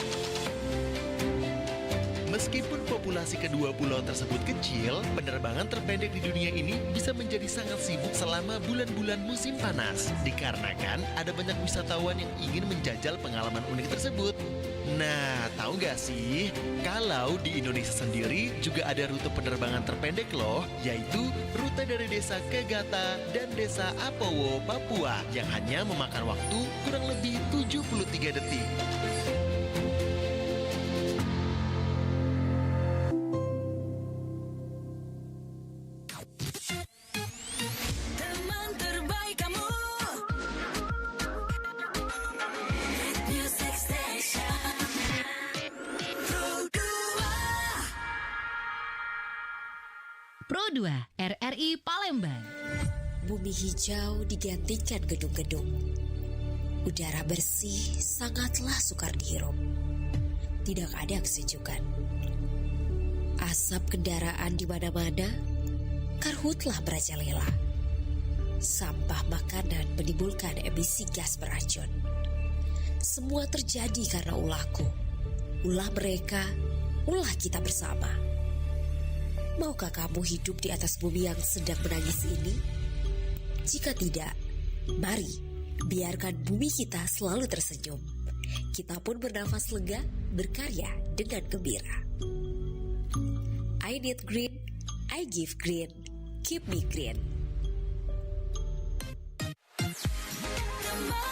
Meskipun populasi kedua pulau tersebut kecil, penerbangan terpendek di dunia ini bisa menjadi sangat sibuk selama bulan-bulan musim panas. Dikarenakan ada banyak wisatawan yang ingin menjajal pengalaman unik tersebut. Nah, tahu gak sih, kalau di Indonesia sendiri juga ada rute penerbangan terpendek loh, yaitu rute dari desa Kegata dan desa Apowo, Papua, yang hanya memakan waktu kurang lebih 73 detik. Teman terbaik kamu. Music Station Pro 2 RRI Palembang. Bumi hijau digantikan gedung-gedung. Udara bersih sangatlah sukar dihirup. Tidak ada kesejukan. Asap kendaraan di mana-mana, karhutlah merajalela. Sampah makanan menimbulkan emisi gas beracun. Semua terjadi karena ulahku, ulah mereka, ulah kita bersama. Maukah kamu hidup di atas bumi yang sedang menangis ini? Jika tidak, mari biarkan bumi kita selalu tersenyum. Kita pun bernafas lega, berkarya dengan gembira. I need green, I give green, keep me green. Teman